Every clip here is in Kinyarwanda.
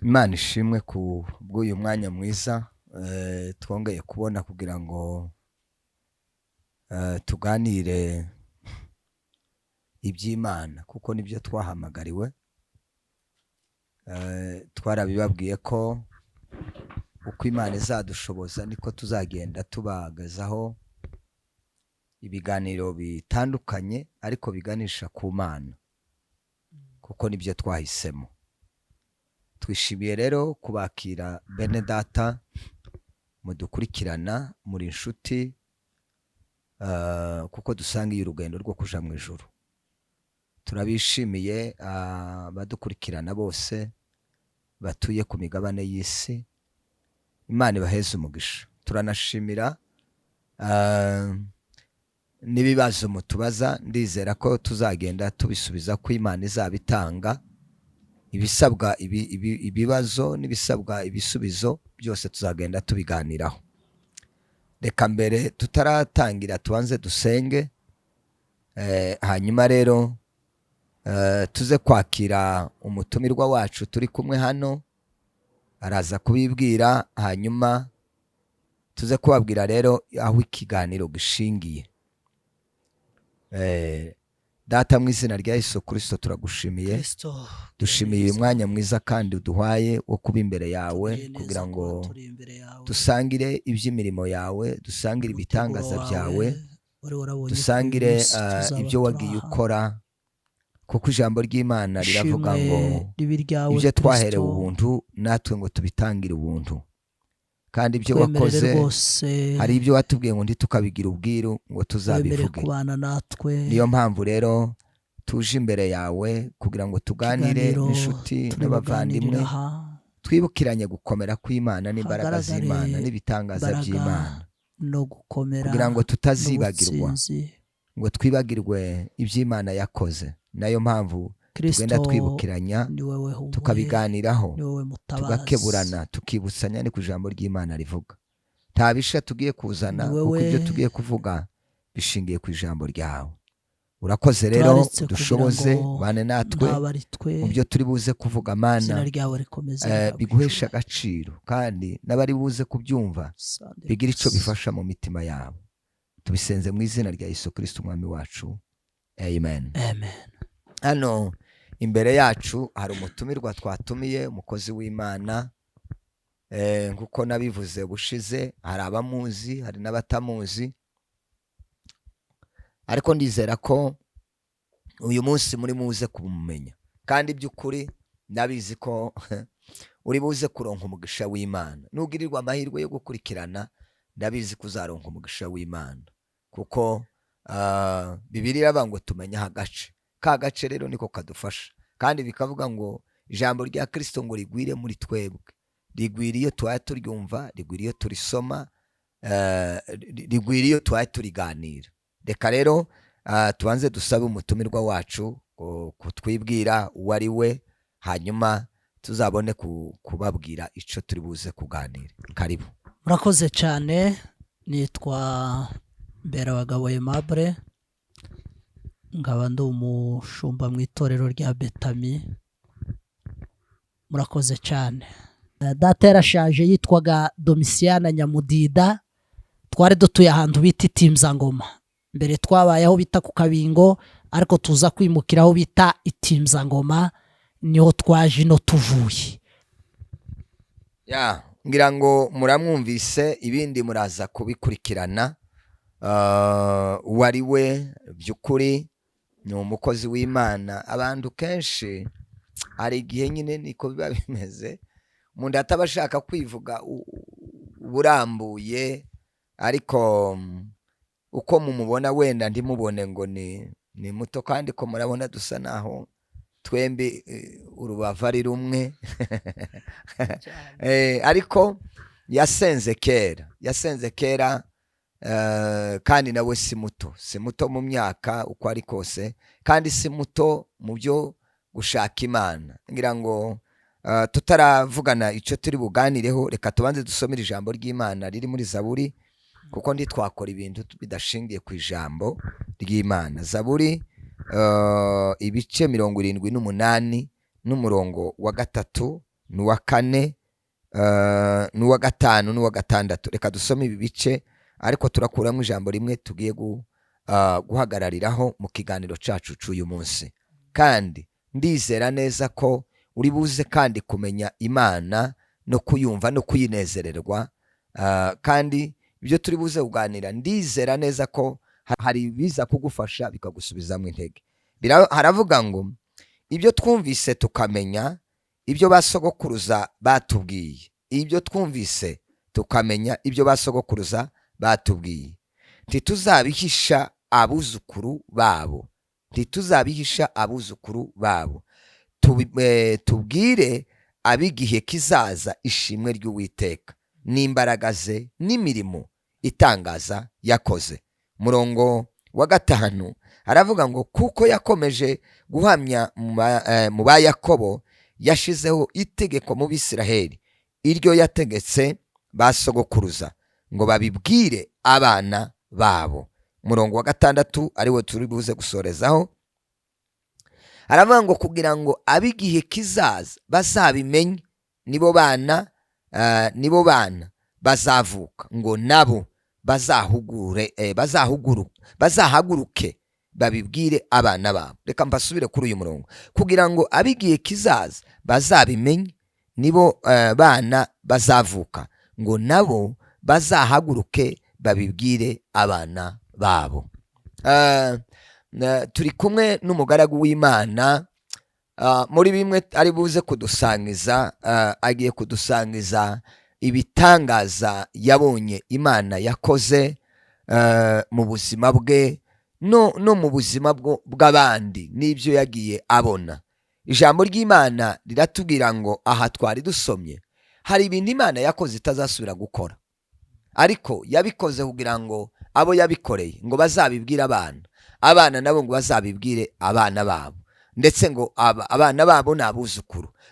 Imana ishimwe ku bw'uyu mwanya mwiza twongeye kubona kugira ngo tuganire iby'Imana kuko nibyo twahamagariwe. Twarabibabwiye ko uko Imana izadushoboza niko tuzagenda tubagazaho ibiganiro bitandukanye ariko biganisha ku Mana kuko nibyo twahisemo. Twishimiye rero kubakira bene data mudukurikirana muri inshuti kuko dusangiye urugendo rwo kuja mu ijuru. Turabishimiye badukurikirana bose batuye ku migabane y'isi. Imana ibaheze umugisha. Turanashimira n'ibibazo mutubaza, ndizera ko tuzagenda tubisubiza ko Imana izabitanga. Ibisabwa ibibazo n'ibisabwa ibisubizo byose tuzagenda tubiganiraho. Reka mbere tutaratangira tubanze dusenge, hanyuma rero tuze kwakira umutumirwa wacu turi kumwe hano, araza kubibwira, hanyuma tuze kubabwira rero aho ikiganiro gishingiye. Data mu izina rya Yesu Kristo turagushimiye, dushimiye uyu mwanya mwiza kandi uduhaye wo kuba imbere yawe kugira ngo dusangire iby'imirimo yawe, dusangire ibitangaza byawe, dusangire ibyo wagiye ukora, kuko ijambo ry'Imana riravuga ngo ibyo twaherewe ubuntu natwe ngo tubitangire ubuntu, kandi ibyo wakoze hari ibyo watubwiye ngo ntitukabigira ubwiru ngo tuzabivuge. Niyo mpamvu rero tuje imbere yawe kugira ngo tuganire n'inshuti n'abavandimwe, twibukiranye gukomera kw'Imana n'imbaraga z'Imana n'ibitangaza by'Imana, kugira ngo tutazibagirwa ngo twibagirwe iby'Imana yakoze. Nayo mpamvu tugenda twibukiranya tukabiganiraho, tugakeburana, tukibutsanya ni ku ijambo ry'Imana rivuga. Nta bisha tugiye kuzana kuko ibyo tugiye kuvuga bishingiye ku ijambo ryawe. Urakoze rero dushoboze bane natwe mu byo turi buze kuvuga. Mana, biguhesha agaciro kandi n'abari buze kubyumva bigira icyo bifasha mu mitima yabo. Tubisenze mu izina rya Yesu Kristo umwami wacu, amen. Hano imbere yacu hari umutumirwa twatumiye, umukozi w'Imana. Nkuko nabivuze bushize, hari abamuzi hari n'abatamuzi, ariko ndizera ko uyu munsi muri muze kumumenya, kandi by'ukuri ndabizi ko uri buze kuronka umugisha w'Imana. Nugirirwa amahirwe yo gukurikirana, ndabizi kuzaronka umugisha w'Imana, kuko Bibiliya iravuga ngo tumenye agace. Ka gace rero niko kadufasha, kandi bikavuga ngo ijambo rya Kristo ngo rigwire muri twebwe, rigwira iyo tubaye turyumva, rigwira iyo turisoma, rigwira iyo tubaye turiganira. Reka rero tubanze dusabe umutumirwa wacu kutwibwira uwo ari we, hanyuma tuzabone kubabwira icyo turi buze kuganira. Karibu. Murakoze cyane. Nitwa Berabagabo Aimable, ngaba ndi umushumba mu itorero rya Betami. Murakoze cyane. Data yarashaje, yitwaga Domisiyana Nyamudida. Twari dutuye ahantu bita Itimzangoma. Mbere twabaye aho bita ku Kabingo, ariko tuza kwimukira aho bita Itimzangoma, niho twaje no tuvuye. Ngira ngo muramwumvise, ibindi muraza kubikurikirana. Uwo ari we by'ukuri ni umukozi w'Imana. Abantu kenshi hari igihe nyine niko biba bimeze, umuntu ataba ashaka kwivuga burambuye, ariko uko mumubona wenda ndimubone ngo ni muto, kandi ko murabona dusa naho twembi urubavu ari rumwe. Ariko yasenze kera, kandi nawe si muto mu myaka uko ari kose, kandi si muto mu byo gushaka Imana. Ngira ngo tutaravugana icyo turi buganireho, reka tubanze dusomere ijambo ry'Imana riri muri Zaburi, kuko twakora ibintu bidashingiye ku ijambo ry'Imana. Zaburi ibice 78 n'umurongo wa 3 n'uwa kane, n'uwa gatanu n'uwa gatandatu. Reka dusome ibi bice ariko turakuramo ijambo rimwe tugiye guhagarariraho mu kiganiro cacu c'uyu munsi. Kandi ndizera neza ko uri buze kandi kumenya Imana no kuyumva no kuyinezererwa, kandi ibyo turi buze kuganira ndizera neza ko hari biza kugufasha bikagusubizamo intege. Haravuga ngo ibyo twumvise tukamenya, ibyo basogokuruza batubwiye, ibyo twumvise tukamenya, ibyo basogokuruza batubwiye, ntituzabihisha abuzukuru babo, ntituzabihisha abuzukuru babo, tubwire ab'igihe kizaza ishimwe ry'Uwiteka n'imbaraga ze n'imirimo itangaza yakoze. Murongo wa 5 haravuga ngo kuko yakomeje guhamya mu ba Yakobo, yashizeho itegeko mu Bisiraheli, iryo yategetse basogokuruza ngo babibwire abana babo. Murongo wa 6 ariwo turi buze gusorezaho, haravuga ngo kugira ngo ab'igihe kizaza bazabimenye, nibo bana bazavuka, ngo nabo bazahaguruke babibwire abana babo. Reka mbasubire kuri uyu murongo. Kugira ngo ab'igihe kizaza bazabimenye, nibo bana bazavuka, ngo nabo bazahaguruke babibwire abana babo. Turi kumwe n'umugaragu w'Imana muri bimwe ari buze kudusangiza, agiye kudusangiza ibitangaza yabonye Imana yakoze mu buzima bwe no mu buzima bw'abandi, n'ibyo yagiye abona. Ijambo ry'Imana riratubwira ngo aha twari dusomye hari ibintu Imana yakoze itazasubira gukora, ariko yabikoze kugira ngo abo yabikoreye ngo bazabibwire abana nabo ngo bazabibwire abana babo, ndetse ngo abana babo ni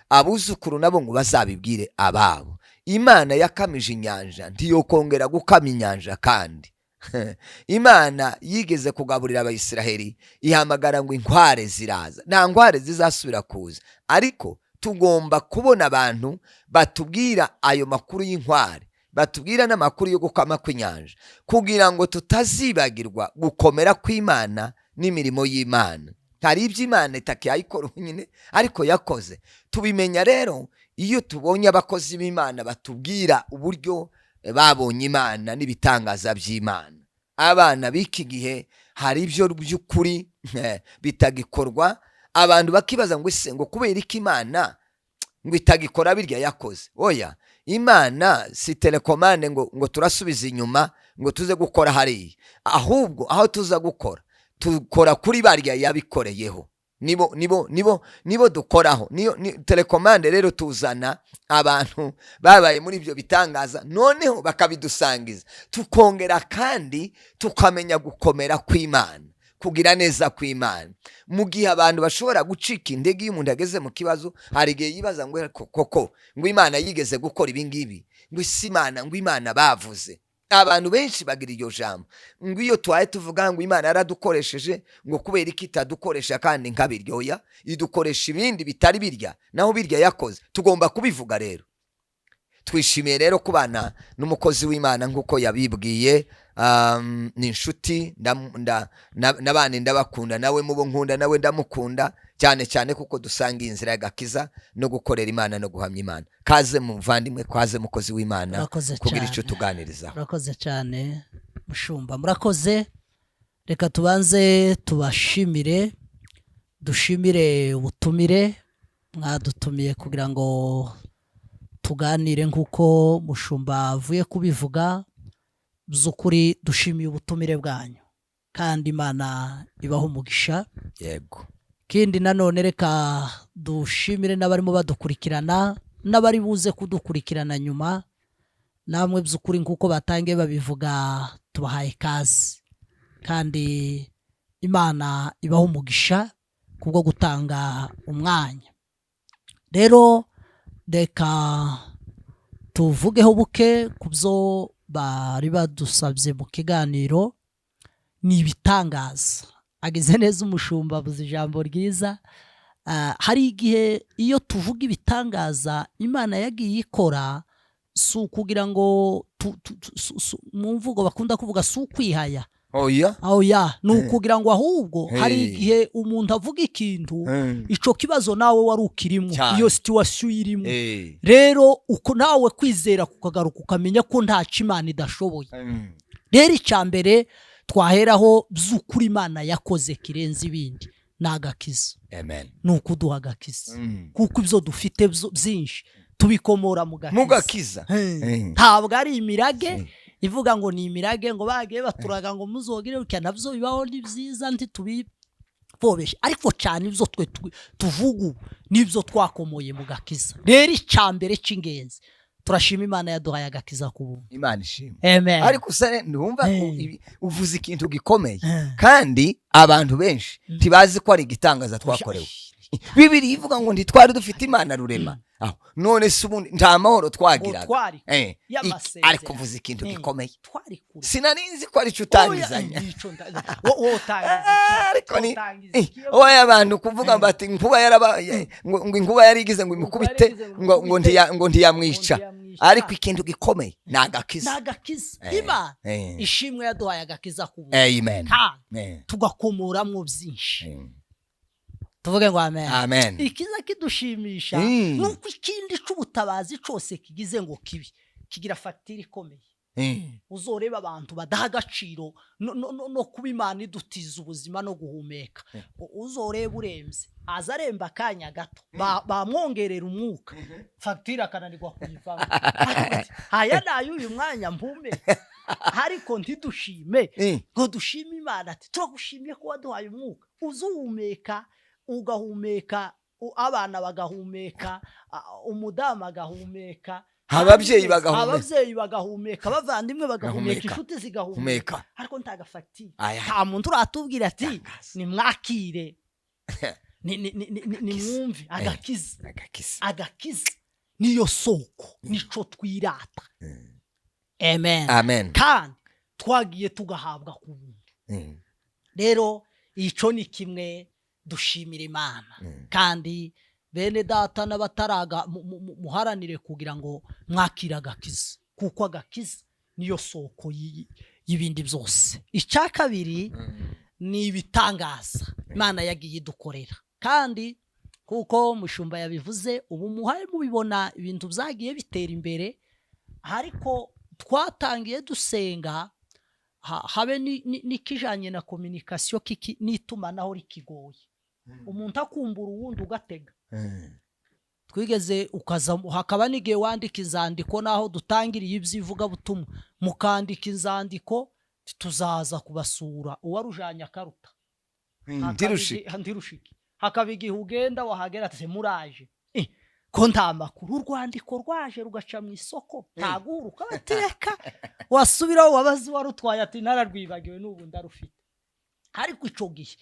abuzukuru nabo ngo bazabibwire ababo. Imana yakamije inyanja ntiyokongera gukama inyanja kandi. Imana yigeze kugaburira Abayisiraheli, ihamagara ngo inkware ziraza. Nta nkware zizasubira kuza, ariko tugomba kubona abantu batubwira ayo makuru y'inkware, batubwira n'amakuru yo gukama kw'inyanja, kugira ngo tutazibagirwa gukomera kw'Imana n'imirimo y'Imana. Hari ibyo Imana itakayikora nyine ariko yakoze. Tubimenya rero iyo tubonye abakozi b'Imana batubwira uburyo babonye Imana n'ibitangaza by'Imana. Abana b'iki gihe hari ibyo by'ukuri bitagikorwa, abantu bakibaza ngo ese ngo kubera iki Imana ngo itagikora birya yakoze. Oya, Imana si telekomande ngo turasubiza inyuma ngo tuze gukora hariya, ahubwo aho tuza gukora tukora kuri barya yabikoreyeho, nibo dukoraho. Telekomande rero tuzana abantu babaye muri ibyo bitangaza, noneho bakabidusangiza, tukongera kandi tukamenya gukomera kw'Imana, kugira neza kw'Imana. Mu gihe abantu bashobora gucika intege iyo umuntu ageze mu kibazo, hari igihe yibaza ngo koko ngo Imana yigeze gukora ibi ngibi, ngo isi Imana, ngo Imana bavuze. Abantu benshi bagira iryo jambo ngo iyo twaye tuvuga ngo Imana yaradukoresheje, ngo kubera iki itadukoresha kandi nkabiryoya, idukoresha ibindi bitari birya, naho birya yakoze. Tugomba kubivuga rero. Twishimiye rero kubana n'umukozi w'Imana nk'uko yabibwiye, ni inshuti n'abandi ndabakunda, nawe mubo nkunda nawe ndamukunda cyane cyane kuko dusanga inzira y'agakiza no gukorera Imana no guhamya Imana. Kaze muvandimwe, kaze mukozi w'Imana kugira icyo tuganiriza. Murakoze cyane mushumba, murakoze. Reka tubanze tubashimire, dushimire ubutumire mwadutumiye kugira ngo tuganire nk'uko mushumba avuye kubivuga. By'ukuri dushimiye ubutumire bwanyu kandi Imana ibaho umugisha. Yego. Kindi nanone reka dushimire n'abarimo badukurikirana n'abari buze kudukurikirana nyuma. Namwe by'ukuri nk'uko batangiye babivuga, tubahaye kazi kandi Imana ibaho umugisha kubwo gutanga umwanya. Rero reka tuvugeho buke ku byo bari badusabye mu kiganiro. Ni ibitangaza. Ageze neza umushumba, avuze ijambo ryiza, hari igihe iyo tuvuga ibitangaza Imana yagiye ikora si ukugira ngo mu mvugo bakunda kuvuga si ukwihaya oya ni ukugira ngo ahubwo hari igihe umuntu avuga ikintu ico kibazo nawe wari ukirimo iyo situation irimo rero uko nawe kwizera kukagaruka ukamenya ko nta Imana idashoboye rero icyambere twaheraho by'ukuri Imana yakoze kirenze ibindi nagakiza ni ukuduha agakiza kuko ibyo dufite byinshi tubikomora mu gakiza ntabwo ari imirage ivuga ngo ni imirage ngo bagiye baturaga ngo muzogire uke navyo bibaho ni byiza nti tubipfobeshe ariko cyane ibyo twe tuvugu nibyo twakomoye mu gakiza rero icyambere cy'ingenzi turashima Imana yaduhaye agakiza kubuntu Imana ishimwe amen ariko usare ndumva uvuze ikintu gikomeye kandi abantu benshi tibazi ko ari igitangaza twakorewe Bibiri ivuga ngo ntitwari dufite Imana rurema none se ubundi nta mahoro twagiraga ariko uvuze ikintu gikomeye sinarinzi ko ari cyo utangizanya ariko ni oya abantu kuvuga bati inkuba yarabaye ngo inkuba yarigize ngo imukubite ngo ntiyamwica ariko ikintu gikomeye nagakiza Imana ishimwe yaduhaye agakiza kubuntu amen tugakomoramwo byinshi tuvuge ngo amen ikiza kidushimisha nuko ikindi cy'ubutabazi cyose kigize ngo kigira fagitire ikomeye uzoreba abantu badaha agaciro no kuba Imana idutiza ubuzima no guhumeka uzoreba urembye aza aremba akanya gato bamwongerera umwuka fagitire akananirwa kuyivamo haya nayo uyu mwanya mpumeka ariko ntidushime ngo dushime Imana ati turagushimiye ko waduhaye umwuka uzuhumeka ugahumeka abana bagahumeka umudamu agahumeka ababyeyi bagahumeka bavandimwe bagahumeka inshuti zigahumeka ariko ntaga fagitire nta muntu uratubwira ati nimwakire ni mwumve agakiza niyo soko nico twirata amen kandi twagiye tugahabwa ku buntu rero ico ni kimwe dushimira Imana kandi bene data n'abataraga muharanire kugira ngo mwakira agakiza kuko agakiza niyo soko y'ibindi byose icya kabiri ni ibitangaza Imana yagiye idukorera kandi kuko mushumba yabivuze ubu muhaye mubibona ibintu byagiye bitera imbere ariko twatangiye dusenga habe n'ikijanye na communication n'itumanaho rikigoye umuntu akumbura uwundi ugatega twigeze ukaza hakaba n'igihe wandika izandiko naho dutangiriye ibyivuga butumwa mukandika inzandiko tuzaza kubasura uwarujanya karuta ndirushiki hakaba igihe ugenda wahagera ati muraje ko nta makuru urwandiko rwaje rugaca mu isoko ntaguruka bateka wasubiraho wabazi warutwaye ati nararwibagiwe n'ubu ndarufite ariko ico gihe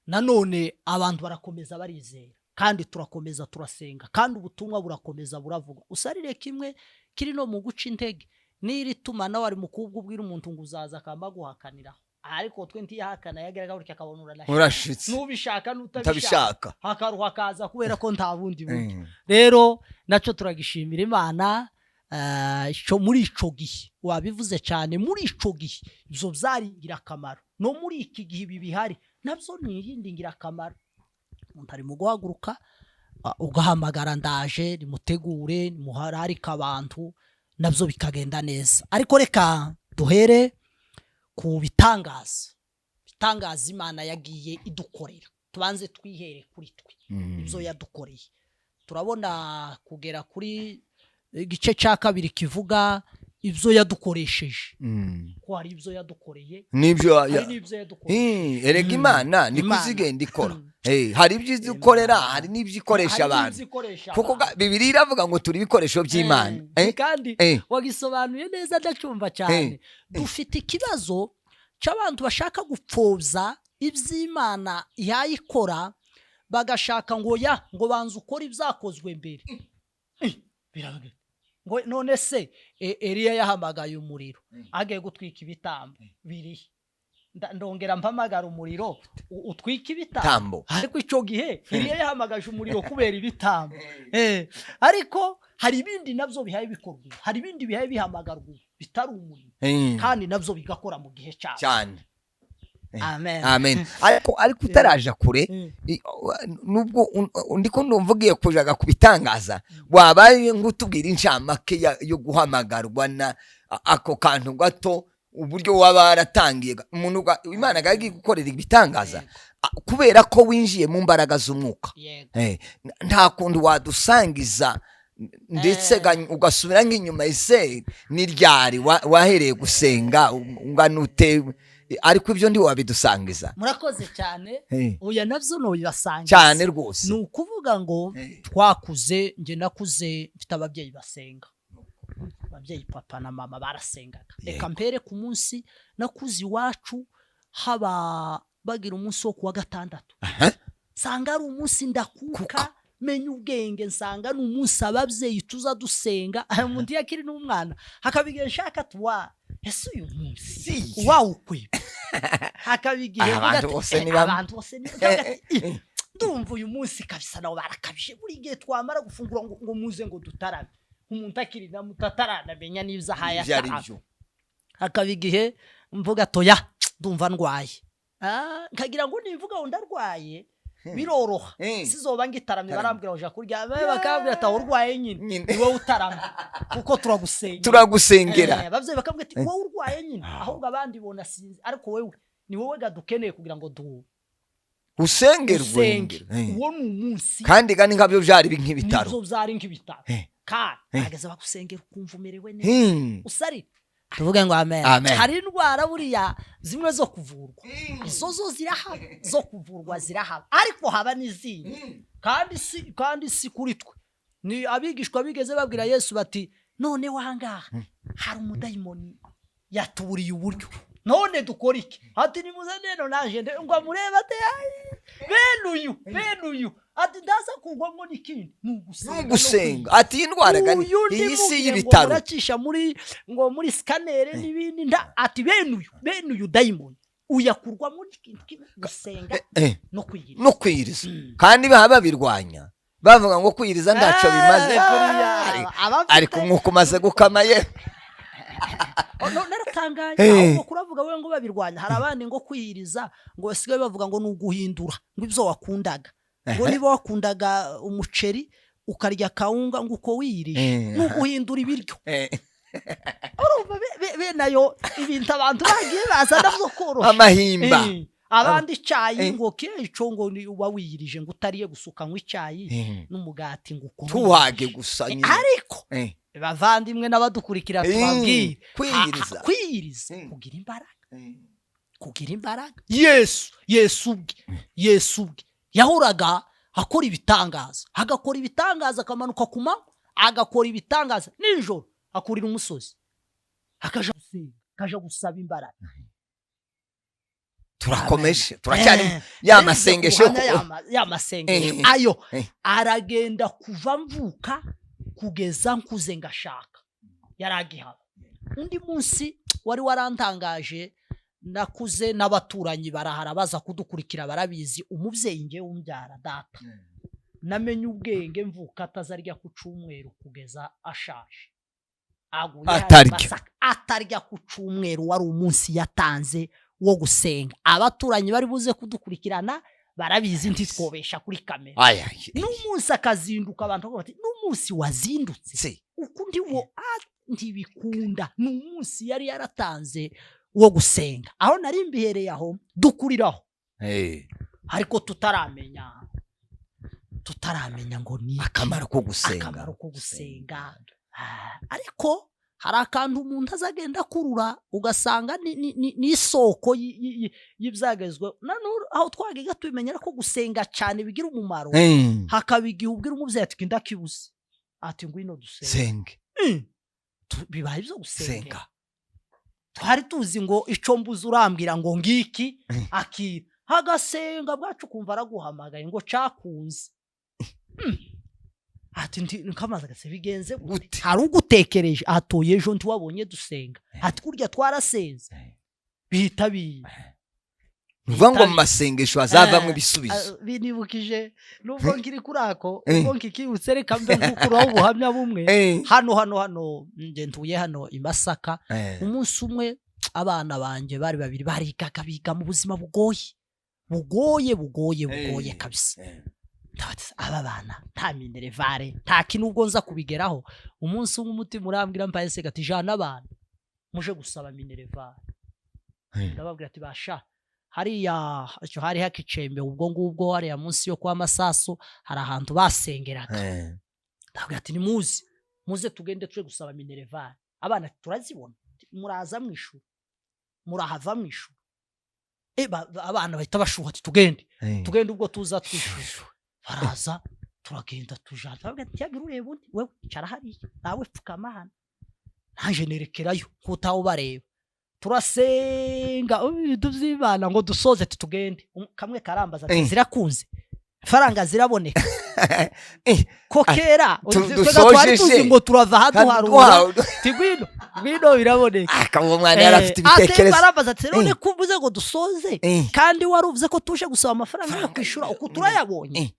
nanone abantu barakomeza barizera kandi turakomeza turasenga kandi ubutumwa burakomeza buravuga usarire kimwe kiri no mu guca intege niri tumana wari mukubwa ubwira umuntu ngo uzaza akamba guhakaniraho ariko twe ntiyahakana yageraga burya akabonura urashitse nubishaka nutabishaka hakaruha kaza kubera ko nta bundi buryo rero naco turagishimira Imana muri ico gihe wabivuze cyane muri ico gihe ibyo byari ingirakamaro no muri iki gihe ibi bihari nabyo ni irindi ngirakamaro umuntu ari mu guhaguruka ugahamagara ndaje nimutegure nimuhararika abantu nabyo bikagenda neza ariko reka duhere ku bitangaza Imana yagiye idukorera tubanze twihere kuri twe ibyo yadukoreye turabona kugera kuri igice cya kabiri kivuga ibyo yadukoresheje ko hari ibyo yadukoreye nibyo erega Imana ni kuzigenda ikora hari ibyo idukorera hari n'ibyo ikoresha abantu kuko Bibiri iravuga ngo turi ibikoresho by'Imana kandi wagisobanuye neza ndacyumva cyane dufite ikibazo cy'abantu bashaka gupfobya iby'Imana yayikora bagashaka ngo banze ukora ibyakozwe mbere biravuga ngo none se Eliya yahamagaye umuriro agiye gutwika ibitambo biri ndongera mpamagara umuriro utwika ibitambo ariko ico gihe Eliya yahamagaje umuriro kubera ibitambo ariko hari ibindi navyo bihaye bikorwa hari ibindi bihaye bihamagarwa bitari umuriro kandi navyo bigakora mu gihe cyane amen ariko utaraja kure nubwo ndiko ndumvugiye kujaga kubitangaza wabaye ngutubwira incamake yo guhamagarwa na ako kantu gato uburyo waba aratangiye umuntu Imana gagiye gukorera ibitangaza kubera ko winjiye mu mbaraga z'umwuka nta kundi wadusangiza ndetse ugasubira nk'inyuma ise niryari wahereye gusenga unganute ariko ibyo ndi wabidusangiza. Murakoze cyane oya navyo no bibasangiza cyane rwose. Ni ukuvuga ngo twakuze nge nakuze mfite ababyeyi basenga, ababyeyi papa na mama barasengaga. Reka mpere ku munsi nakuze iwacu haba bagira umunsi wo kuwa gatandatu. Sanga ari umunsi ndakuka menya ubwenge, nsanga ni umunsi ababyeyi tuza dusenga umuntu yakiri n'umwana hakabigira nshaka tuwa ese uyu munsi wawu kwe hakabigira abantu bose ni ndumva uyu munsi kabisa nawo barakabije buri gihe twamara gufungura ngo muze ngo dutarame umuntu akiri na mutatarana menya niza haya hakabigihe mvuga toya ndumva ndwaye nkagira ngo nivuga ngo ndarwaye biroroha sizoba ngitaramye barambwira uja kurya bakambwira ata urwaye nyine niwe utaramye kuko turagusengera bavye bakambwira ati wowe urwaye nyine ahubwo abandi bona sinzi ariko wewe ni wowe gadukeneye kugira ngo usengerwe uwo umunsi kandi gani nkabyo byari nk'ibitaro nizo byari nk'ibitaro kandi bageze bakusengera ukumva umerewe neza usari tuvuge ngo amen. Hari indwara buriya zimwe zo kuvurwa izo zo zirahaba zo kuvurwa zirahaba ariko haba n'izindi kandi si kuri twe ni abigishwa bigeze babwira Yesu bati none wahangaha hari umudayimoni yatuburiye uburyo none dukora iki ati nimuze neno naje ngo mureba ate benuyu ati ndaza kugwamo n'ikindi nugusenga ati indwara gani iyi si y'ibitaro uracisha muri scanner n'ibindi ati benuyu daimon uyakurwamo n'ikindi gusenga no kwiriza kandi bahaba birwanya bavuga ngo kwiriza ndaco bimaze ariko umwuka umaze gukamaye naratangaye aho kuravuga we ngo babirwanya hari abandi ngo kwiriza ngo basigaye bavuga ngo nuguhindura ngo ibyo wakundaga ngo niba wakundaga umuceri ukarya kawunga ngo uko wirije nuguhindura ibiryo urumva nayo ibintu abantu bagiye baza navyo koroha amahimba abandi icyayi ngo kico ngo uba wirije ngo utariye gusuka ngo icyayi n'umugati ngo uko tuhage gusa nyine ariko bavandimwe n'abadukurikira twabwire kwiriza kugira imbaraga Yesu ubwe yahoraga akora ibitangaza agakora ibitangaza akamanuka ku manywa agakora ibitangaza nijoro akurira umusozi akaja gusaba imbaraga. Turakomeje turacyari yamasengesho ayo aragenda kuva mvuka kugeza nkuze ngashaka yaragihaba. Undi munsi wari warantangaje nakuze n'abaturanyi barahara baza kudukurikira barabizi umuvyeyi nge umbyara data namenye ubwenge mvuka atazarya ku cumweru kugeza ashaje atarya ku cumweru wari umunsi yatanze wo gusenga. Abaturanyi bari buze kudukurikirana barabizi ntitwobesha kuri kamera n'umunsi akazinduka abantu bati n'umunsi wazindutse ukundi wo ntibikunda n'umunsi yari yaratanze wo gusenga. Aho nari mbihereye aho dukuriraho ariko tutaramenya ngo ni akamaro ko gusenga ariko hari akantu umuntu azagenda kurura ugasanga ni isoko y'ibyagezwe aho twagiga tubimenyera ko gusenga cyane bigira umumaro hakabigiye ubwira umuvyeyi ati ndakibuze ati ngwino dusenge bibaye byo gusenga. Twari tuzi ngo ico mbuze urambwira ngo ngiki akira hagasenga bwacu kumva araguhamagaye ngo cakunze ati nkamaze gase bigenze gute hari ugutekereje atoye ejo ntiwabonye dusenga ati kurya twarasenze bihita uvuga ngo mu masengesho hazavamwe ibisubizo. Binibukije nubwo nkiri kurako ubwo nkikibutse reka mbe nkukuraho ubuhamya bumwe hano nje ntuye hano i Masaka. Umunsi umwe abana banje bari babiri barigaga biga mu buzima bugoye kabisa. Aba bana nta minerevare nta kintu ubwo nza kubigeraho. Umunsi umwe umutima urambwira mbaye se gati jana abana muje gusaba minerevare. Ndababwira ati basha hariya hari hakicembe ubwo ngubwo hariya munsi yo kwa Masaso hari ahantu basengeraga. Ndabwira ati muze tugende tuje gusaba minerevare. Abana turazibona muraza mwishuri murahava mwishuri. Abana bahita bashuha ati tugende ubwo tuza twishuri. Baraza turagenda tujana. Ndabwira ati yagira ureba undi wewe icara hariya nawe pfukama hano nanje nerekerayo kutaho bareba. Turasenga tuvyibana ngo dusoze tugende. Kamwe karambaza ati zirakunze faranga ziraboneka ko kera twari tuzi ngo turava haduharura tigwino biraboneka. Akabo mwana yarafite ibitekerezo. Barambaza ati none kuvuze ngo dusoze kandi waruvuze ko tuje gusaba amafaranga yo kwishura uko turayabonye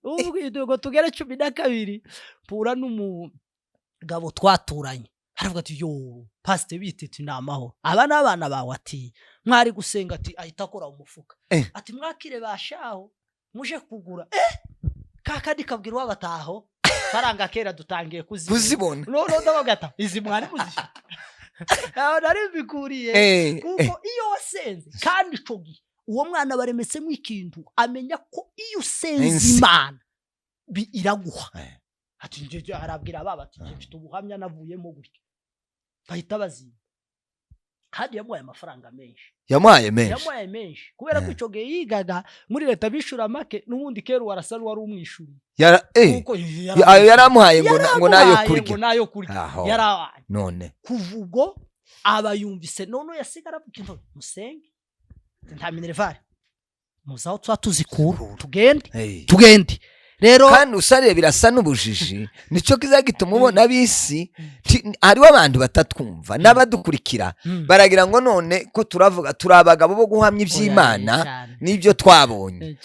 ubwo tugere 12 pura n'umugabo twaturanye. Haravuga ati yo pastor bitete namaho aba n'abana bawe ati mwari gusenga ati ahita akora umufuka ati mwakire bashaho muje kugura kakandi kabwira wabataho faranga kera dutangiye kuzibona no ndabagata izi mwari muzisha nari bikuriye kuko iyo wasenze kandi cogi uwo mwana baremetse mu ikintu amenya ko iyo usenze Imana iraguha. Ati nje arabwira baba ati mfite ubuhamya navuyemo gutyo bahita bazimba. Hadi yamuhaye amafaranga menshi kubera ko ico gihe yigaga muri leta bishura make n'ubundi kera warasa wari umwishuri yaramuhaye ngo nayo kurya yarabaye. None kuvugo abayumvise none yasigara bukinto musenge nta minerevare muzaho tuzikura tugende rero kandi usare birasa n'ubujiji nico kizagituma ubona bisi hariho abantu batatwumva n'abadukurikira baragira ngo none ko turavuga turabagabo bo guhamya iby'Imana nibyo twabonye.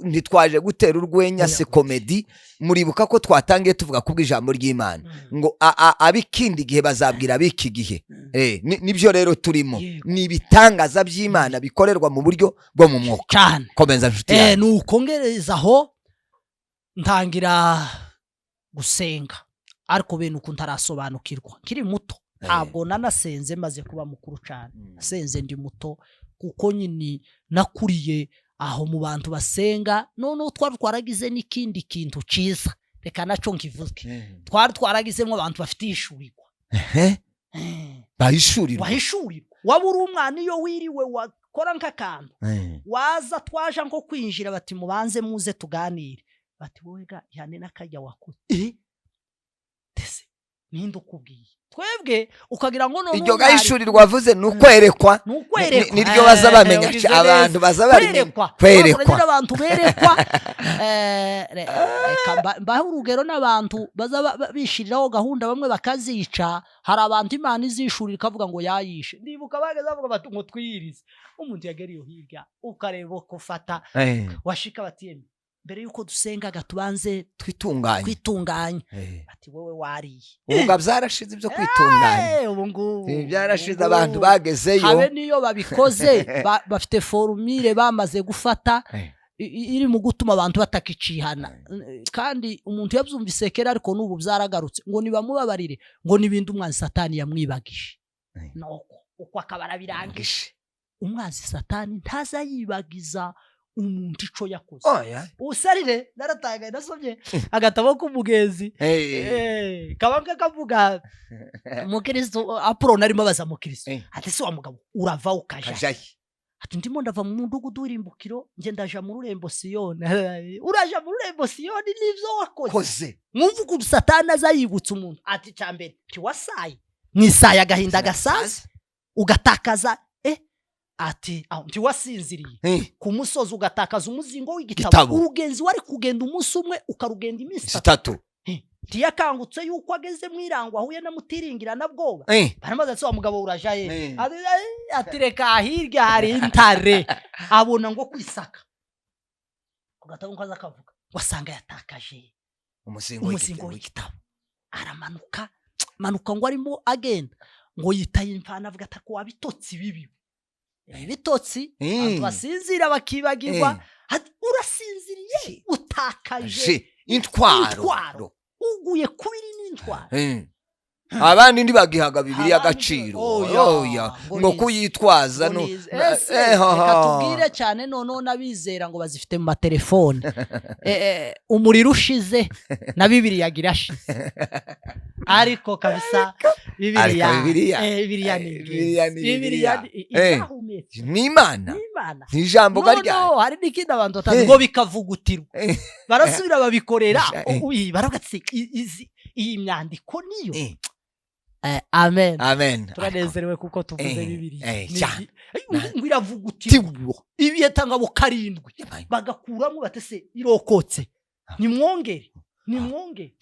Ntitwaje gutera urwenya se comedy. Muribuka ko twatangiye tuvuga kubw'ijambo ry'Imana ngo abikindi gihe bazabwira biki gihe. Nibyo rero turimo ni bitangaza by'Imana bikorerwa mu buryo bwo mu mwuka. Komeza nshuti yawe nukongerezaho ntangira gusenga ariko bene uko ntarasobanukirwa nkiri muto. Ntabwo nanasenze maze kuba mukuru cyane. Nasenze ndi muto kuko nyini nakuriye aho mu bantu basenga. None twaragize n'ikindi kintu ciza reka naco nkivuze. Twaragizemo abantu bafite ishurirwa bahishurirwa wabura umwana iyo wiriwe wakora nk'akantu waza twaje nko kwinjira bati mubanze muze tuganire bati wega yane nakajya wakoze tese ninde ukubwiye twebwe ukagira ngo none iryo gahishurirwa wavuze nukwerekwa niryo baza bamenya abantu baza kwerekwa abantu berekwa mbaho urugero n'abantu baza bishiriraho gahunda bamwe bakazica. Hari abantu Imana izishurira ikavuga ngo yayishe. Ndibuka bageze bavuga bati ngo twiyirize umuntu yageriyo hirya ukareba ko fata washika batiyeme mbere yuko dusengaga tubanze twitunganye. Ati wowe wariye ubuga byarashize ibyo kwitunganya byarashize abantu bagezeyo habe niyo babikoze bafite formule bamaze gufata iri mu gutuma abantu batakicihana. Kandi umuntu yabyumvise kera ariko n'ubu byaragarutse ngo nibamubabarire ngo nibindi umwanzi Satani yamwibagije. Uko akabara birangije umwanzi Satani ntazayibagiza umuntu ico yakoze. Usarire naratagaye nasomye agatabo k'umugenzi kabanga kavuga mukristo apro narimo baza mukristo ati se wa mugabo urava ukaja ati ndimo ndava mu mudugudu w'irimbukiro nje ndaja mu rurembo Siyoni. Uraja mu rurembo Siyoni nivyo wakoze mwumva ko Satani azayibutsa umuntu ati cyambere tiwasaye mwisaya gahinda gasaze ugatakaza ati ntiwasinziriye ku musozi ugatakaza umuzingo w'igitabo. Urugenzi wari kugenda umunsi umwe ukarugenda iminsi 3 ntiyakangutse yuko ageze mu irango ahuye na Mutiringira na bwoba baramaze ati wa mugabo urajaye ati reka hirya hari intare abona ngo kwisaka ugatanga ukaza akavuga wasanga yatakaje umuzingo w'igitabo aramanuka ngo arimo agenda ngo yitaye imfana avuga ati ko wabitotsi bibi ibitotsi basinzira bakibagirwa urasinziriye utakaje intwaro uguye kubiri n'intwaro abandi ndibagihaga bibiri agaciro ngo kuyitwaza no reka tubwire cyane none nabizera ngo bazifite mu matelefone umuriro ushize na bibiri yagirashize ariko kabisa bibiriya ni Imana ijambo garya hari n'ikindi abantu batazi ngo bikavugutirwa barasubira babikorera baragatse iyi myandiko niyo amen turanezerewe kuko tuvuze bibiriya ngo iravugutirwa ibiyetanga bo karindwi bagakuramo batese irokotse nimwongere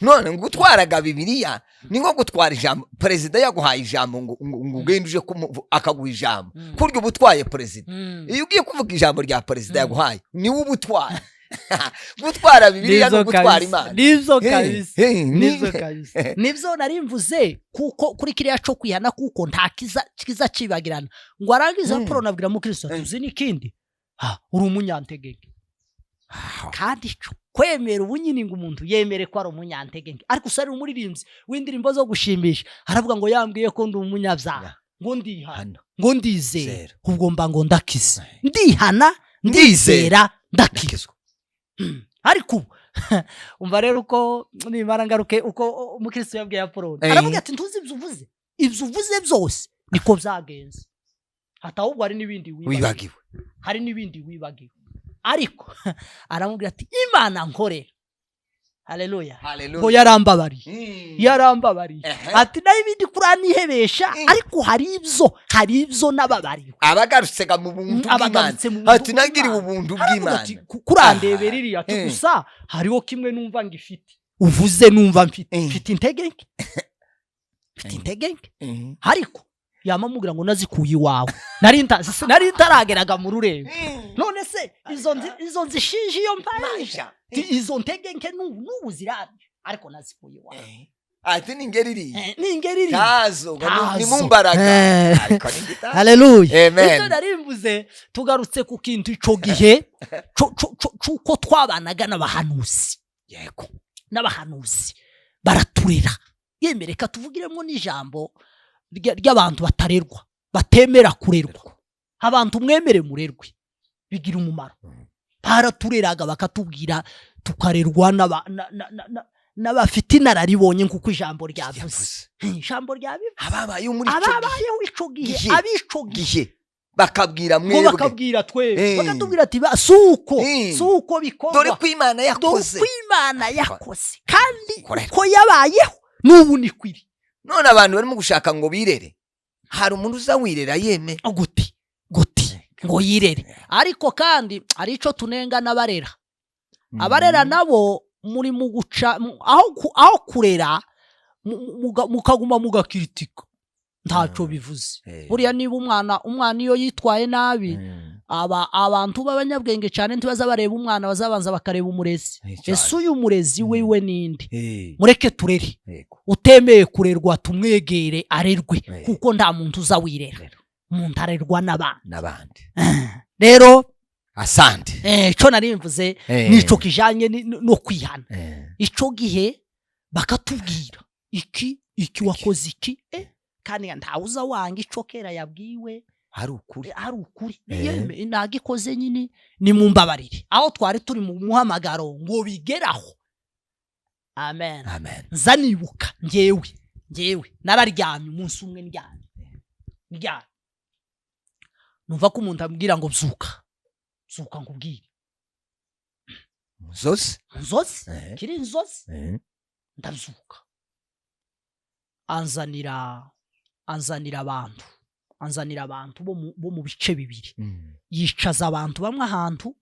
none ngo utwaraga bibiriya ni nko gutwara ijambo perezida yaguhaye ijambo ngo ugende uje akaguha ijambo kurya ubutwaye perezida iyo ugiye kuvuga ijambo rya perezida yaguhaye niwe ubutwara gutwara bibiriya no gutwara Imana nivyo kabisa nivyo narimvuze kuko kuri kiriya cyo kwihana kuko nta kiza cibagirana ngo arangiza Paulo nabwira mu Kristo tuzi nikindi uri umunyantegeke kandi kwemera ubunyini ngo umuntu yemere ko ari umunyantegeke ariko usari umuririmbyi w'indirimbo zo gushimisha aravuga ngo yambwiye ko ndi umunyabyaha ngo ndihana ngo ndizera ubwo mba ngo ndakiza ndihana ndizera ndakizwa ariko umva rero uko nimara ngaruke uko umukristo yabwiye Paulo aravuga ati ntuzi ibyo uvuze byose niko byagenze hatahubwo hari n'ibindi wibagiwe ariko aramubwira ati Imana nkorera haleluya ngo yarambabariye ati nayo ibindi kuranihebesha ariko hari ibyo nababariwe abagarutse mu buntu bw'Imana ati nagiriwe ubuntu bw'Imana kurandebera iriya gusa hariho kimwe numva ngifite uvuze numva mfite integenke ariko yamamubwira ngo nazikuye iwawe nari ntarageraga mu rurembo none se izo nzishije iyo mparisha izo ntegenke n'ubu zirabye ariko nazikuye iwawe ati ningeriri tazo ni mumbaraga haleluya icyo narimvuze tugarutse ku kintu ico gihe cyuko twabanaga n'abahanuzi baraturera yemereka tuvugiremo n'ijambo ry'abantu batarerwa batemera kurerwa abantu mwemere murerwe bigira umumaro baratureraga bakatubwira tukarerwa n'abafite inararibonye kuko ijambo ryavuze ababayeho ico gihe bakabwira mwebwe bakabwira twebwe bakatubwira ati suko bikorwa dore ko Imana yakoze kandi ko yabayeho n'ubu ni kwiri none abantu barimo gushaka ngo birere hari umuntu uza wirera yeme guti ngo yirere ariko kandi ari ico tunenga n'abarera abarera nabo muri mu guca aho kurera mukaguma mugakritika ntaco bivuze buriya niba umwana iyo yitwaye nabi abantu b'abanyabwenge cyane ntibaza bareba umwana bazabanza bakareba umurezi ese uyu murezi wewe ninde mureke turere utemeye kurerwa tumwegere arerwe kuko nta muntu uza wirera umuntu arerwa n'abandi rero asante ico narimvuze nico kijanye no kwihana ico gihe bakatubwira iki wakoze iki kandi ntawuza wanga ico kera yabwiwe hari ukuri nagikoze nyine ni mumbabarire aho twari turi mu muhamagaro ngo bigeraho amen zanibuka ngewe nararyamye umunsi umwe ndyamye numva ko umuntu ambwira ngo byuka ngubwire nzozi kiri nzozi ndabyuka anzanira abantu bo mu bice bibiri yicaza abantu bamwe ahantu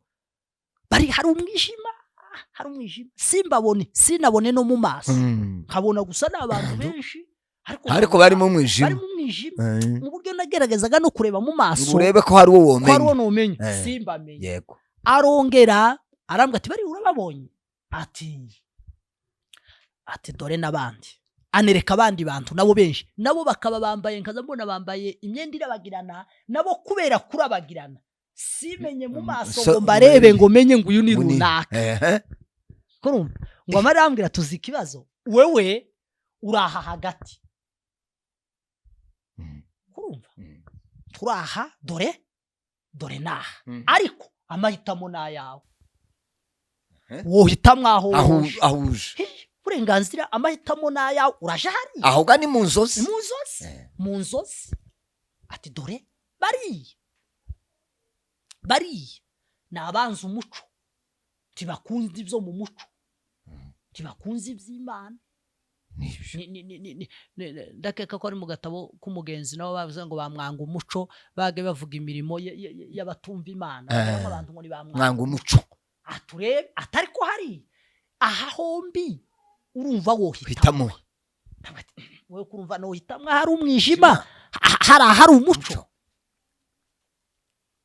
hari umwijima hari umwijima sinabone no mu maso nkabona gusa n'abantu benshi ariko bari mu mwijima mu buryo nageragezaga no kureba mu maso urebe ko hari uwo womenya simbamenye yego arongera arambwa ati bari urababonye ati dore n'abandi anereka abandi bantu nabo benshi nabo bakaba bambaye nkaza mbona bambaye imyenda irabagirana nabo kubera kurabagirana simenye mu maso ngo mbarebe ngo menye ngo uyu ni runaka kurumva ngo amarambwira tuzi ikibazo wewe uraha hagati kurumva turaha dore naha ariko amahitamo n'ayawe wohitamwe ahuje uburenganzira amahitamo n'ayawe uraje hari aho gani mu nzozi ati dore bariya ni abanza umuco tibakunze ibyo mu muco tibakunze iby'Imana ndakeka ko ari mu gatabo k'umugenzi nabo bavuze ngo bamwanga umuco bage bavuga imirimo y'abatumva Imana abantu ngo ni bamwanga umuco aturebe atari ko hari aha hombi urumva wohitamo wowe kurumva no hitamwe hari umwijima hari umuco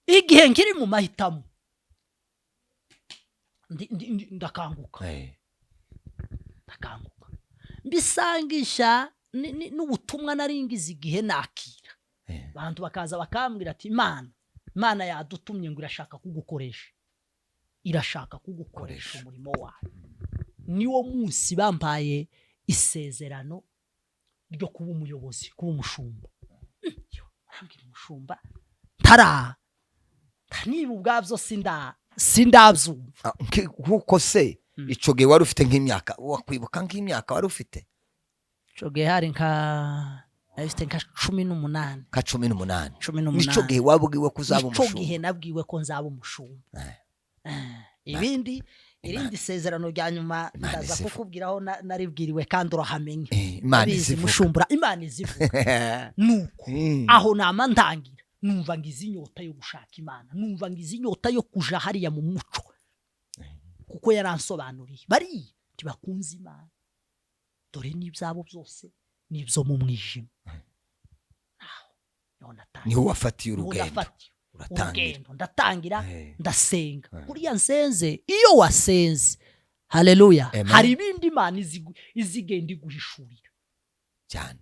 igihe nkiri mu mahitamo ndakanguka mbisangisha n'ubutumwa naringize igihe nakira abantu bakaza bakambwira ati Imana yadutumye ngo irashaka kugukoresha umurimo wayo niwo munsi bambaye isezerano ryo kuba umuyobozi kuba umushumba arambwira umushumba niba ubwabyo sindabyumva nkuko se ico gihe wari ufite nk'imyaka wakwibuka nk'imyaka wari ufite ico gihe hari nka 18 nico gihe wabwiwe ko uzaba umushumba ico gihe nabwiwe ko nzaba umushumba irindi sezerano rya nyuma ndaza kukubwiraho naribwiriwe kandi urahamenye Imana izivuga nuko aho nama ndangira numva ngize inyota yo gushaka Imana numva ngize inyota yo kuja hariya mu muco kuko yaransobanuriye bari tibakunze Imana dore n'ibyabo byose nibyo mu mwijima niho wafatiye urugendo ndatangira ndasenga kuriya nsenze iyo wasenze haleluya hari ibindi Imana izigenda iguhishurira cyane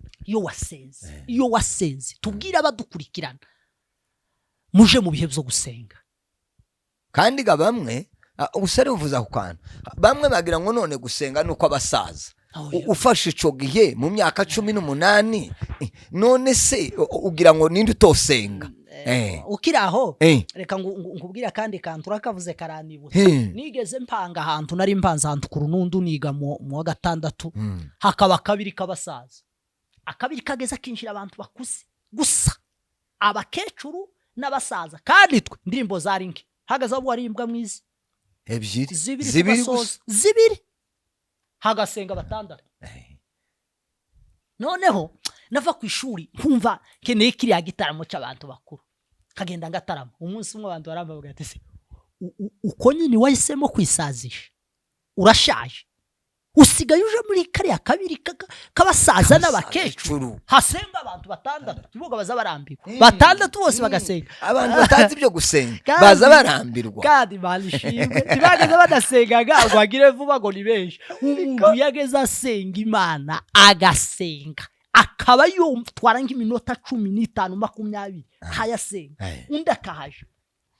iyo wasenze tubwira abadukurikirana muje mu bihe byo gusenga kandi bamwe ubusare buvuza ku kantu bamwe bagira ngo none gusenga nuko abasaza ufashe ico gihe mu myaka 18 none se ugira ngo ninde utosenga ukiraho reka ngubwira kandi kantu urakavuze karanibutse nigeze mpanga ahantu nari mpanze ahantu ku runundu niga mu wa gatandatu hakaba kabiri kabasaza akabiri kageza kinjira abantu bakuze gusa abakecuru n'abasaza kandi twe ndirimbo zari nke hagaza abo warimbwa mwizi zibiri hagasenga batandatu noneho nava ku ishuri nkumva keneye kiriya gitaramo cy'abantu bakuru kagenda ngataramo umunsi umwe abantu barambavuga ati se uko nyine wahisemo kwisazisha urashaje usigaye uje muri kariya kabiri kabasaza n'abakecuru hasenga abantu batandatu kivuga baza barambirwa batandatu bose bagasenga abantu batazi byo gusenga baza barambirwa kandi balishimwe tibageze badasengaga bagire vuba ngo ni benshi umuntu yageze asenga Imana agasenga akaba yumtwara nk'iminota 15 20 hayasenga undi akahaje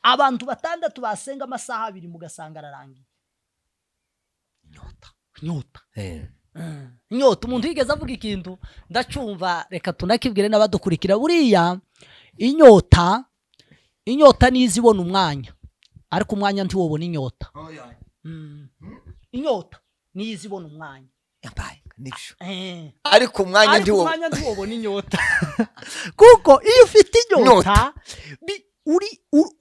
abantu batandatu basenga amasaha 2 mugasanga ararangiye inyota umuntu yigeze avuga ikintu ndacumva reka tunakibwire n'abadukurikira buriya inyota nizibona umwanya ariko umwanya ntiwobona inyota inyota nizibona umwanya ariko umwanya ntiwobona inyota kuko iyo ufite inyota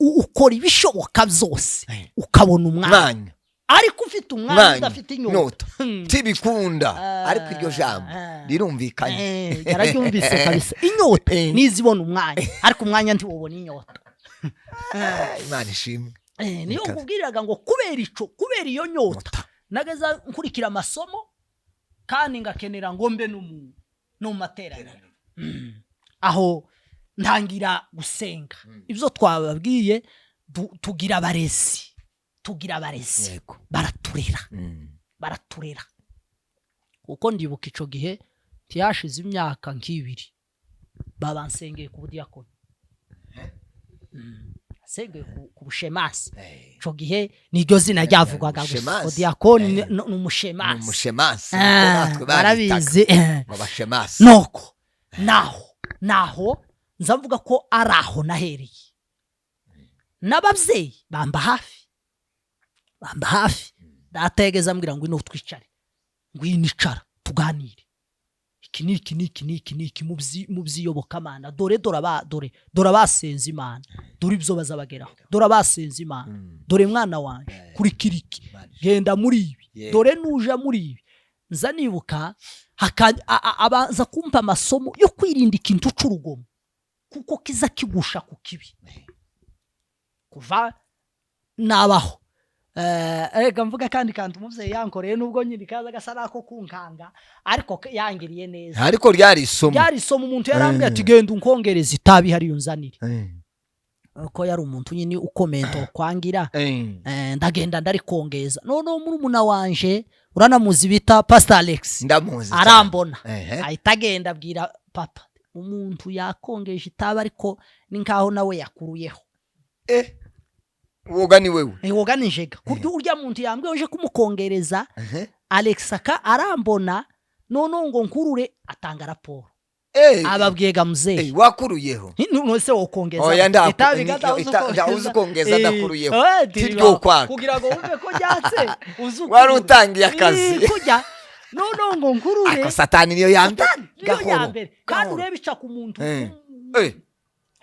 ukora ibishoboka byose ukabona umwanya ariko ufite umwanya udafite inyota tibikunda ariko iryo jambo rirumvikanye yararyumvise kabisa inyota nizibona umwanya ariko umwanya ntiwobona inyota Imana ishimwe niyo nkubwiraga ngo kubera iyo nyota nageza nkurikira amasomo kandi ngakenera ngo mbe no materaniro aho ntangira gusenga ibyo twababwiye tugira abarezi baraturera kuko ndibuka ico gihe tiyashize imyaka nk'ibiri babansengeye ku budiyakoni sengeye ku bushemasi ico gihe niryo zina ryavugwaga gusa budiyakoni n'umushemasi barabizi noko naho nzavuga ko ari aho nahereye n'ababyeyi bamba hafi dategeza mbwira ngo ino twicare ngwinicara tuganire iki mu byiyobokamana dore abasenze Imana dore ibyo bazabageraho dore abasenze Imana dore mwana wanje kuri kiriki genda muri ibi dore nuja muri ibi nza nibuka abanza kumpa amasomo yo kwirinda ikintu c'urugomo kuko kiza kigusha ku kibi kuva nabaho ega mvuga kandi umuvyeyi yankoreye nubwo nyiri kaza gasa nako kunkanga ariko yangiriye neza ariko ryari isomo umuntu yarambwiye ati genda unkongereza itabi hari yunzanire ko yari umuntu nyine ukomento kwangira ndagenda ndarikongeza none murumuna wanje uranamuzi bita Pastor Alex ndamuzi arambona ahita agenda abwira papa umuntu yakongeje itabi ariko ni nkaho nawe yakuruyeho woga ni wewe woga ninjega kuryo urya muntu yambwiye uje kumukongereza Alex aka arambona none ngo nkurure atanga raporo ababwiye gamuzeye wakuruyeho nose wokongeza itabi uzukongeza ndakuruyeho tiryo kwaka kugira ngo wumve ko ryatse wari utangiye akazi kujya none ngo nkurure ako satani niyo yambe gahoro kandi urebe ica ku muntu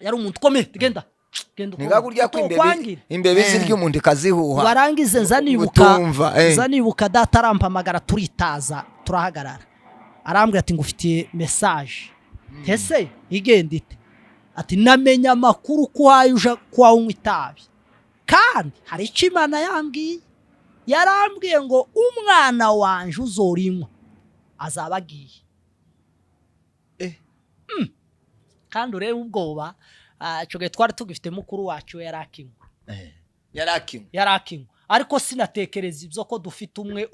yari umuntu komeye genda nigagurya ko imbebe ziryo umuntu kazihuha barangize nzanibuka data arampamagara turitaza turahagarara arambwira ati ngufitiye message ese igenda ite ati namenya amakuru ko hayuja kwa unywa itabi kandi hari icyo Imana yarambwiye ngo umwana wanje uzorinywa azabagiye kandi urebe ubwoba coge twari tugifite mukuru wacu yarakinywa ariko sinatekereza ibyo ko dufite umwe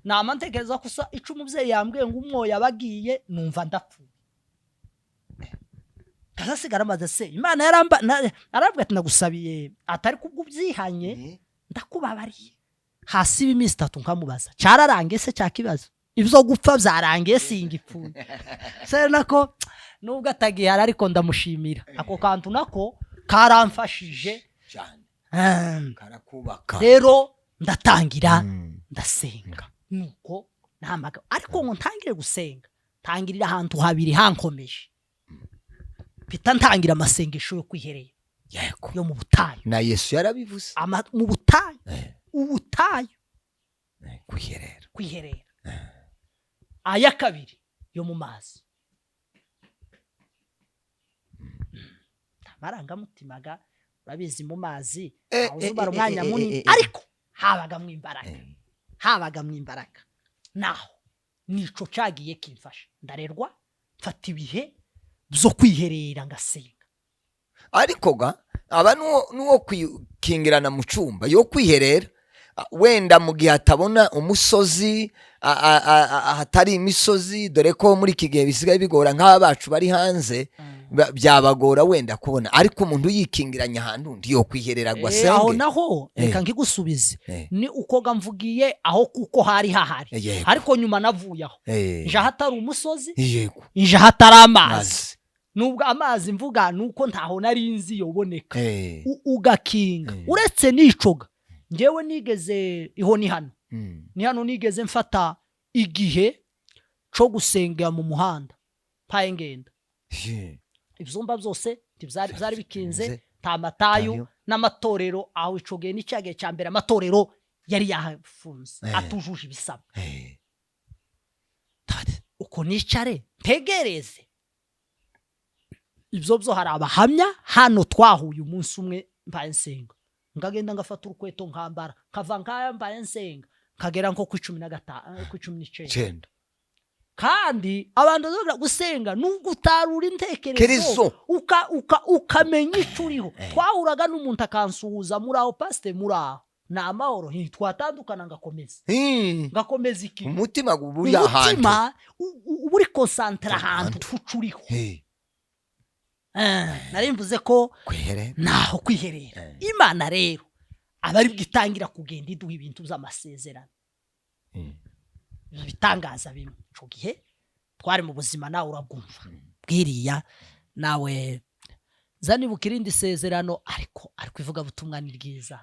nama ntekereza ko ico umuvyeyi yambwiye ngo umwo yabagiye numva ndapfuye kazasigara maze se Imana arambwira ati nagusabiye atari kubwubyihanye ndakubabariye hasi b'iminsi 3 nkamubaza cararangiye se cyakibazo ibyo gupfa byarangiye singipfuye se nako nubwo atagiye ariko ndamushimira ako kantu nako karamfashije cyane karakubaka rero ndatangira ndasenga nuko namaga ariko ngo ntangire gusenga tangirira ahantu habiri hankomeje pita ntangira amasengesho yo kwihereye yego yo mu butayu na Yesu yarabivuze mu butayu ubutayu kwiherera aya kabiri yo mu mazi marangamutimaga urabizi mu mazi uzubara umwanya munini ariko habagamwe imbaraga naho nico cagiye kimfasha ndarerwa mfata ibihe byo kwiherera ngasenga ariko aba nuwo kwikingirana mu cumba yo kwiherera wenda mu gihe atabona umusozi hatari imisozi dore ko muri iki gihe bisigaye bigora nk'aba bacu bari hanze byabagora wenda kubona ariko umuntu yikingiranya ahantu ndiyo kwiherera gwasenge aho naho reka nkigusubize ni uko gamvugiye aho kuko hari hahari ariko nyuma navuye aho nje hatari umusozi nje hatari amazi nubwo amazi mvuga nuko ntaho nari nzi yoboneka ugakinga uretse nicoga ngewe nigeze ni hano nigeze mfata igihe cyo gusenga mu muhanda paye ngenda ibyumba byose byari bikinze ta matayo n'amatorero aho icogeye n'icyage cya mbere amatorero yari yahafunze atujuje ibisabwa uko nicare ntegereze ibyo byo hari abahamya hano twahuye umunsi umwe mbaye nsenga ngagenda ngafata urukweto nkambara kava nkaya mbaye nsenga kagera nko ku 15 ku 19 kandi abantu baza gusenga nubwo utarura intekerezo ukamenya icyo uriho. Twahuraga n'umuntu akansuhuza muri aho pasite muri aho ni amahoro twatandukana ngakomeza iki umutima uri ahantu, umutima uri konsantere ahantu uriho. Nari mvuze ko naho kwiherera. Imana rero aba ari bwitangira kugenda iduha ibintu by'amasezerano bitangaza bimwe. Cyo gihe twari mu buzima nawe urabwumva bwiriya nawe zanibuka irindi sezerano, ariko ivuga butumwa ni ryiza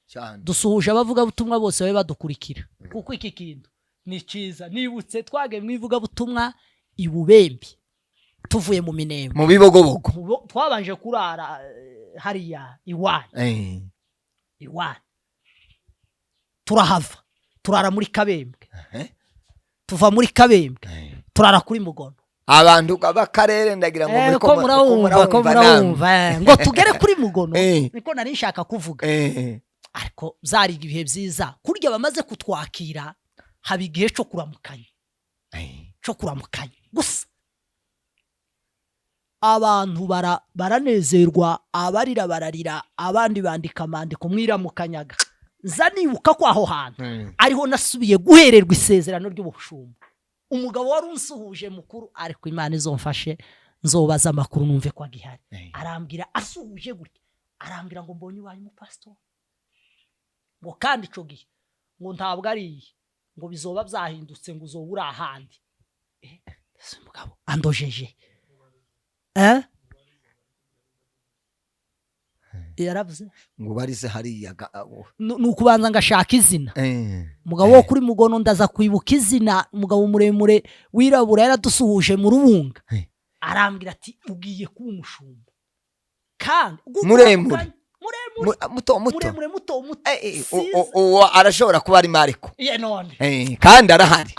cyane. Dusuhuje abavuga butumwa bose babe badukurikira kuko iki kintu ni cyiza. Nibutse twage mwivuga butumwa ibubembi tuvuye mu Minembwe mu Bibogobogo, twabanje kurara hariya iwani turahava turara muri Kabembwe, tuva muri Kabembwe turara kuri Mugono. Abantu b'akarere ndagira ngo muri ko murumva ngo tugere kuri Mugono niko nari nshaka kuvuga. Ariko zari ibihe byiza kurya bamaze kutwakira, haba igihe cyo kuramukanya gusa. Abantu baranezerwa, abarira bararira, abandi bandika amandiko mwiramukanyaga. Zanibuka ko aho hantu ariho nasubiye guhererwa isezerano ry'ubushumba. Umugabo wari unsuhuje mukuru, ariko Imana izomfashe nzobaza amakuru numve ko agihari. Arambwira asuhuje gutya, arambwira ngo mbonye ubaye umupastor, ngo kandi ico gihe ngo ntabwo ari ngo bizoba byahindutse ngo uzobura ahandi. Ese umugabo andojeje yaravuze ngo barize hariya nukubanza ngashaka izina. Umugabo wo kuri Mugono ndaza kwibuka izina, umugabo muremure wirabura yaradusuhuje mu Rubunga. Arambwira ati ugiye kuba umushumba kandi muremure muto uwo arashobora kuba ari Mariko kandi arahari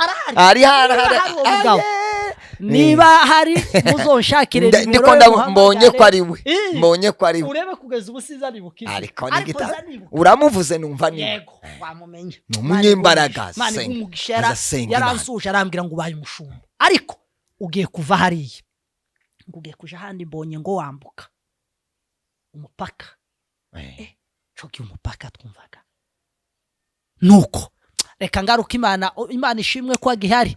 niba hari muzonshakire ndiko mbonye ko ari we urebe kugeza ubusiza nibukize ariko uramuvuze numva ni yego wamumenye umunyembaraga yaransuje arambwira ngo ubaye umushumba, ariko ugiye kuva hariya ngo ugiye kuja handi. Mbonye ngo wambuka umupaka coki umupaka twumvaga nuko reka ngaruka. Imana ishimwe ko agihari.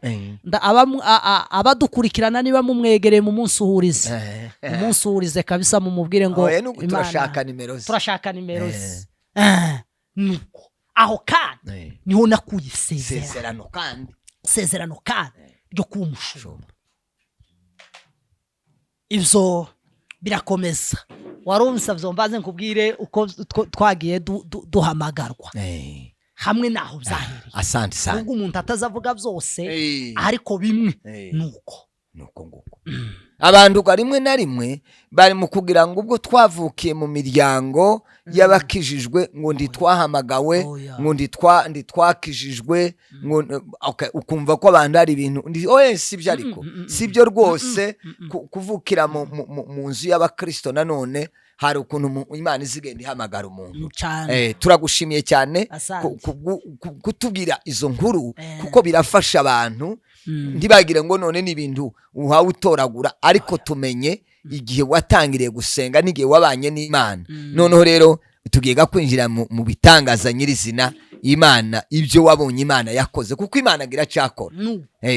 Abadukurikirana niba mumwegereye mu munsi uhurize kabisa mumubwire ngo Imana turashaka nimero ze. Nuko aho kandi niho nakuye isezerano kandi ryo kuba umushumba. Ivyo birakomeza. Warumsa vyombaze nkubwire uko twagiye duhamagarwa hamwe naho byahereye. Asante sana. Ubwo umuntu atazavuga byose ariko bimwe nuko nguko. Abantu rimwe na rimwe bari mu kugira ngo ubwo twavukiye mu miryango y'abakijijwe ngo nditwahamagawe ngo nditwakijijwe ngo ukumva ko abantu ari ibintu sibyo, ariko sibyo rwose. Kuvukira mu nzu y'abakristo nanone hari ukuntu Imana izigenda ihamagara umuntu. Turagushimiye cyane kutubwira izo nkuru kuko birafasha abantu ntibagire ngo none ni ibintu uhawe utoragura, ariko tumenye igihe watangiriye gusenga n'igihe wabanye n'Imana. Noneho rero tugiye kwinjira mu bitangaza nyirizina Imana, ibyo wabonye Imana yakoze, kuko Imana agira cyakora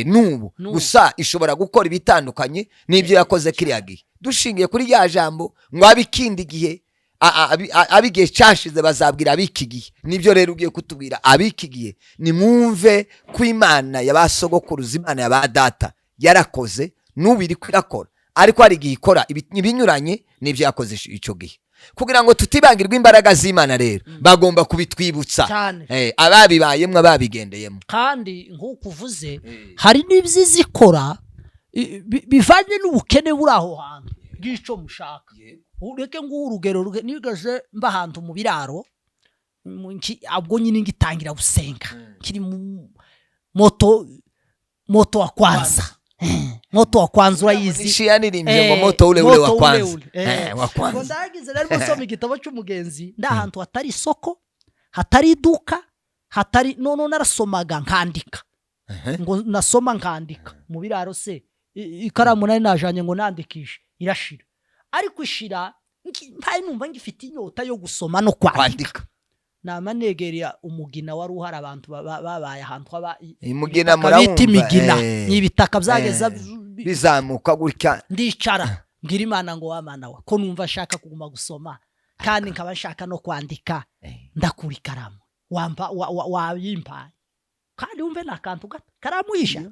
nubu gusa ishobora gukora ibitandukanye n'ibyo yakoze kiriya gihe. Dushingiye kuri ya jambo ngo abikindi gihe abigihe cyashize bazabwira abiki gihe. Nibyo rero ugiye kutubwira abiki gihe. Nimwumve ko Imana yabasogokuruza, Imana yabadata yarakoze nubu iri kwirakora, ariko hari igihe ikora ibinyuranye n'ibyo yakoze icyo gihe. Kugira ngo tutibangirwe imbaraga z'Imana rero bagomba kubitwibutsa ababibayemwe ababigendeyemo. Kandi nk'uko uvuze hari n'ibyiza ikora bivanye n'ubukene buri aho hantu bw'ico mushaka. Ureke ngo urugero nigaje mba ahantu mu biraro abwo nyine ngitangira gusenga kiri moto wa kwanza urayizi nishiyanirimbye ngo moto ule wa kwanza wa kwanza. Ndagize rero musoma igitabo cy'umugenzi nda ahantu hatari isoko hatari iduka hatari none narasomaga nkandika ngo nasoma nkandika mu biraro se ikaramu nari najanye ngo nandikishe irashira ariko ishira mpaye numva ngifite inyota yo gusoma no kwandika namanegerera umugina wari uhari abantu babaye ahantu haba imugina murawumva imigina n'ibitaka byageza bizamuka gutya ndicara ngira Imana ngo wamana wa ko numva shaka kuguma gusoma kandi nkaba nshaka no kwandika ndakura ikaramu wayimpa kandi umve nakantu karamuhisha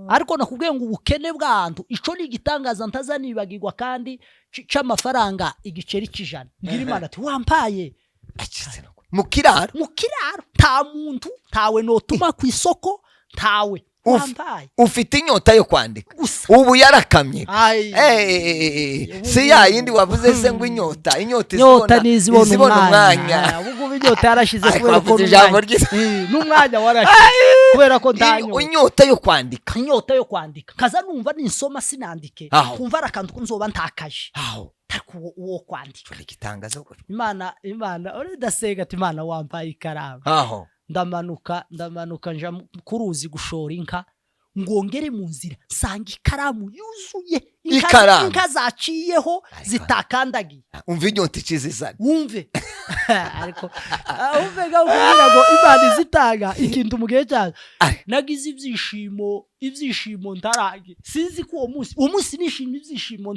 ariko nakubwiye ngo ubukene bw'abantu ico ni igitangaza ntazanibagirwa kandi c'amafaranga igiceri c'ijana ngira Imana ati wampaye mukiraro nta muntu tawe notuma ku isoko tawe wambaye ufite inyota yo kwandika ubu yarakamye si ya yindi wavuze se ngo inyota nizibona umwanya ubwo inyota yarashize kubera ko n'umwanya warashize kubera ko ndanyo inyota yo kwandika kaza numva ninsoma sinandike kumva arakantu nzoba ntakaje tako uwo kwandika igitangaza Imana ore dasega ati Imana wambaye ikaramu ndamanuka nja kuruzi gushora inka ngongere mu nzira sanga ikaramu yuzuye inka zaciyeho zitakandagiye umva inyota ikizizana wumve ariko umve gakubwira ngo Imana izitanga ikintu mu gihe cyazo nagize ibyishimo ntarage sinzi ko uwo munsi nishimye ibyishimo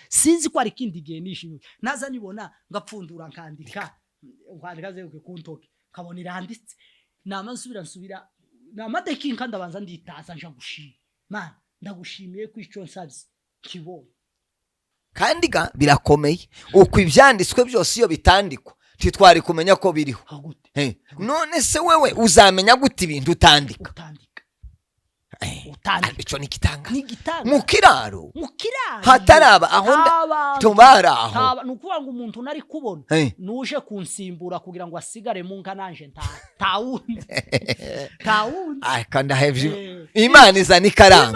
sinzi ko ari kindi gihe nishimye naza nibona ngapfundura nkandika zeruke kuntoke kabona iranditse nsubira namateka inka ndabanza nditaza nja gushima Mana ndagushimiye ko ico nsabye kibonye kandi birakomeye uko ibyanditswe byose iyo bitandikwa ntitwari kumenya ko biriho none se wewe uzamenya gute ibintu utandika ico ni gitanga mukiraro hataraba aho tubara aho nukuvuga ngo umuntu nari kubona nuje kunsimbura kugira ngo asigare mu nka nanje tawundi kandi hevye Imana izana ikaramu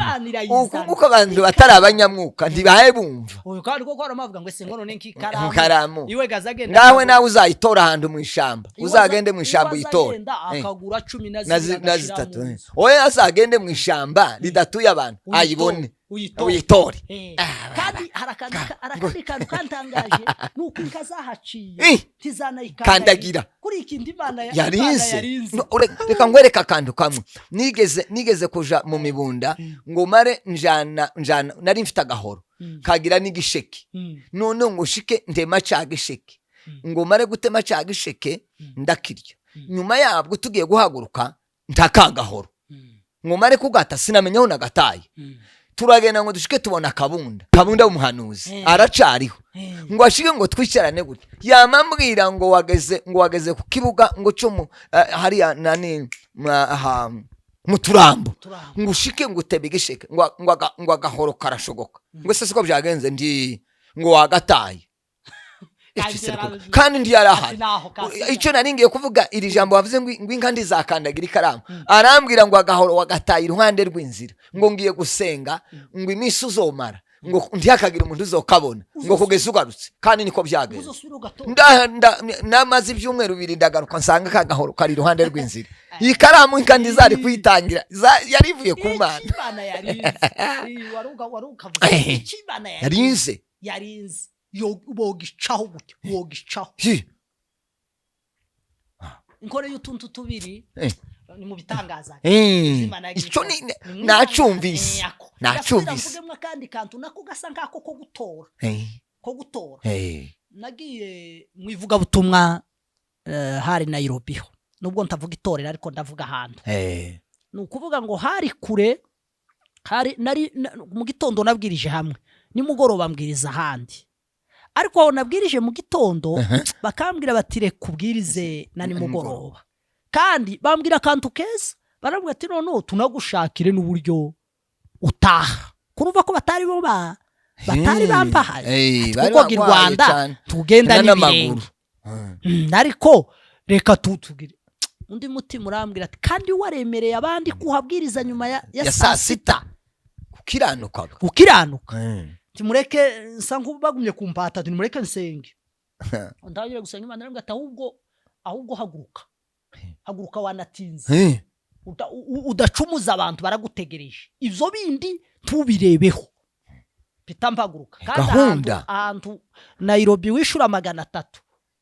uko abantu batari abanyamwuka ntibahe bumva kandi koko aramavuga ngo sengono nk'ikaramu iwe gazagenda ngawe nawe uzayitora ahantu mu ishamba uzagende mu ishamba uyitora akagura 13 oya azagende mu ishamba ridatuye abantu ayibone uyitore kandi harakandi kantu kantangaje nuko inka zahaciye tizanayikandagira kuri ikindi Imana yarinze reka ngwereka akantu kamwe nigeze kuja mu mibunda ngo mare njana nari mfite agahoro kagira n'igisheke none ngo shike ndema cagisheke ngo mare gutema cagisheke ndakirya nyuma yabwo tugiye guhaguruka ntakagahoro ngo mare kugata sinamenyeho nagataye turagenda ngo dushike tubona kabunda w'umuhanuzi aracariho ngo ashike ngo twicarane gute yamambwira ngo wageze ku kibuga ngo cyo hari nani muturambo ngo ushike ngo utebigisheke ngo agahoro karashogoka ngo se siko byagenze ngo wagataye kandi ndi yarahari icyo naringiye kuvuga iri jambo wavuze ngo inka ndizakandagira ikaramu arambwira ngo agahoro wagataye iruhande rw'inzira ngo ngiye gusenga ngo imisi uzomara ngo ntihakagira umuntu uzokabona ngo kugeza ugarutse kandi niko byagenze namaze ibyumweru 2 ndagaruka nsanga kagahoro kari iruhande rw'inzira iyi karamu inka ndizari kuyitangira yarivuye ku Mana yarinze wogicaho gutyo wogicaho inkore y'utuntu tubiri ni mu bitangaza ico nacyumvise mvugemwe kandi kantu nako gasa nkako ko gutora nagiye mwivuga butumwa hari Nairobi nubwo ntavuga itorera ariko ndavuga ahantu nukuvuga ngo hari kure nari mu gitondo nabwirije hamwe nimugoroba mbwiriza ahandi ariko aho nabwirije mu gitondo bakambwira batire kubwirize na nimugoroba kandi bambwira akantu keza barambwira ati none tunagushakire n'uburyo utaha kurumva ko batari bampahaye kuko i Rwanda tugenda n'ibirenge ariko reka tutugire undi mutima urambwira ati kandi waremereye abandi kuhabwiriza nyuma ya saa sita ukiranuka timureke nsangu bagumye kumpata timureke nsenge ndagira gusenga Imana arambwira ati ahubwo haguruka haguruka wanatinze udacumuza abantu baragutegereje ivyo bindi tubirebeho pita mpaguruka Gahunda. kandi ahantu Nairobi wishura 300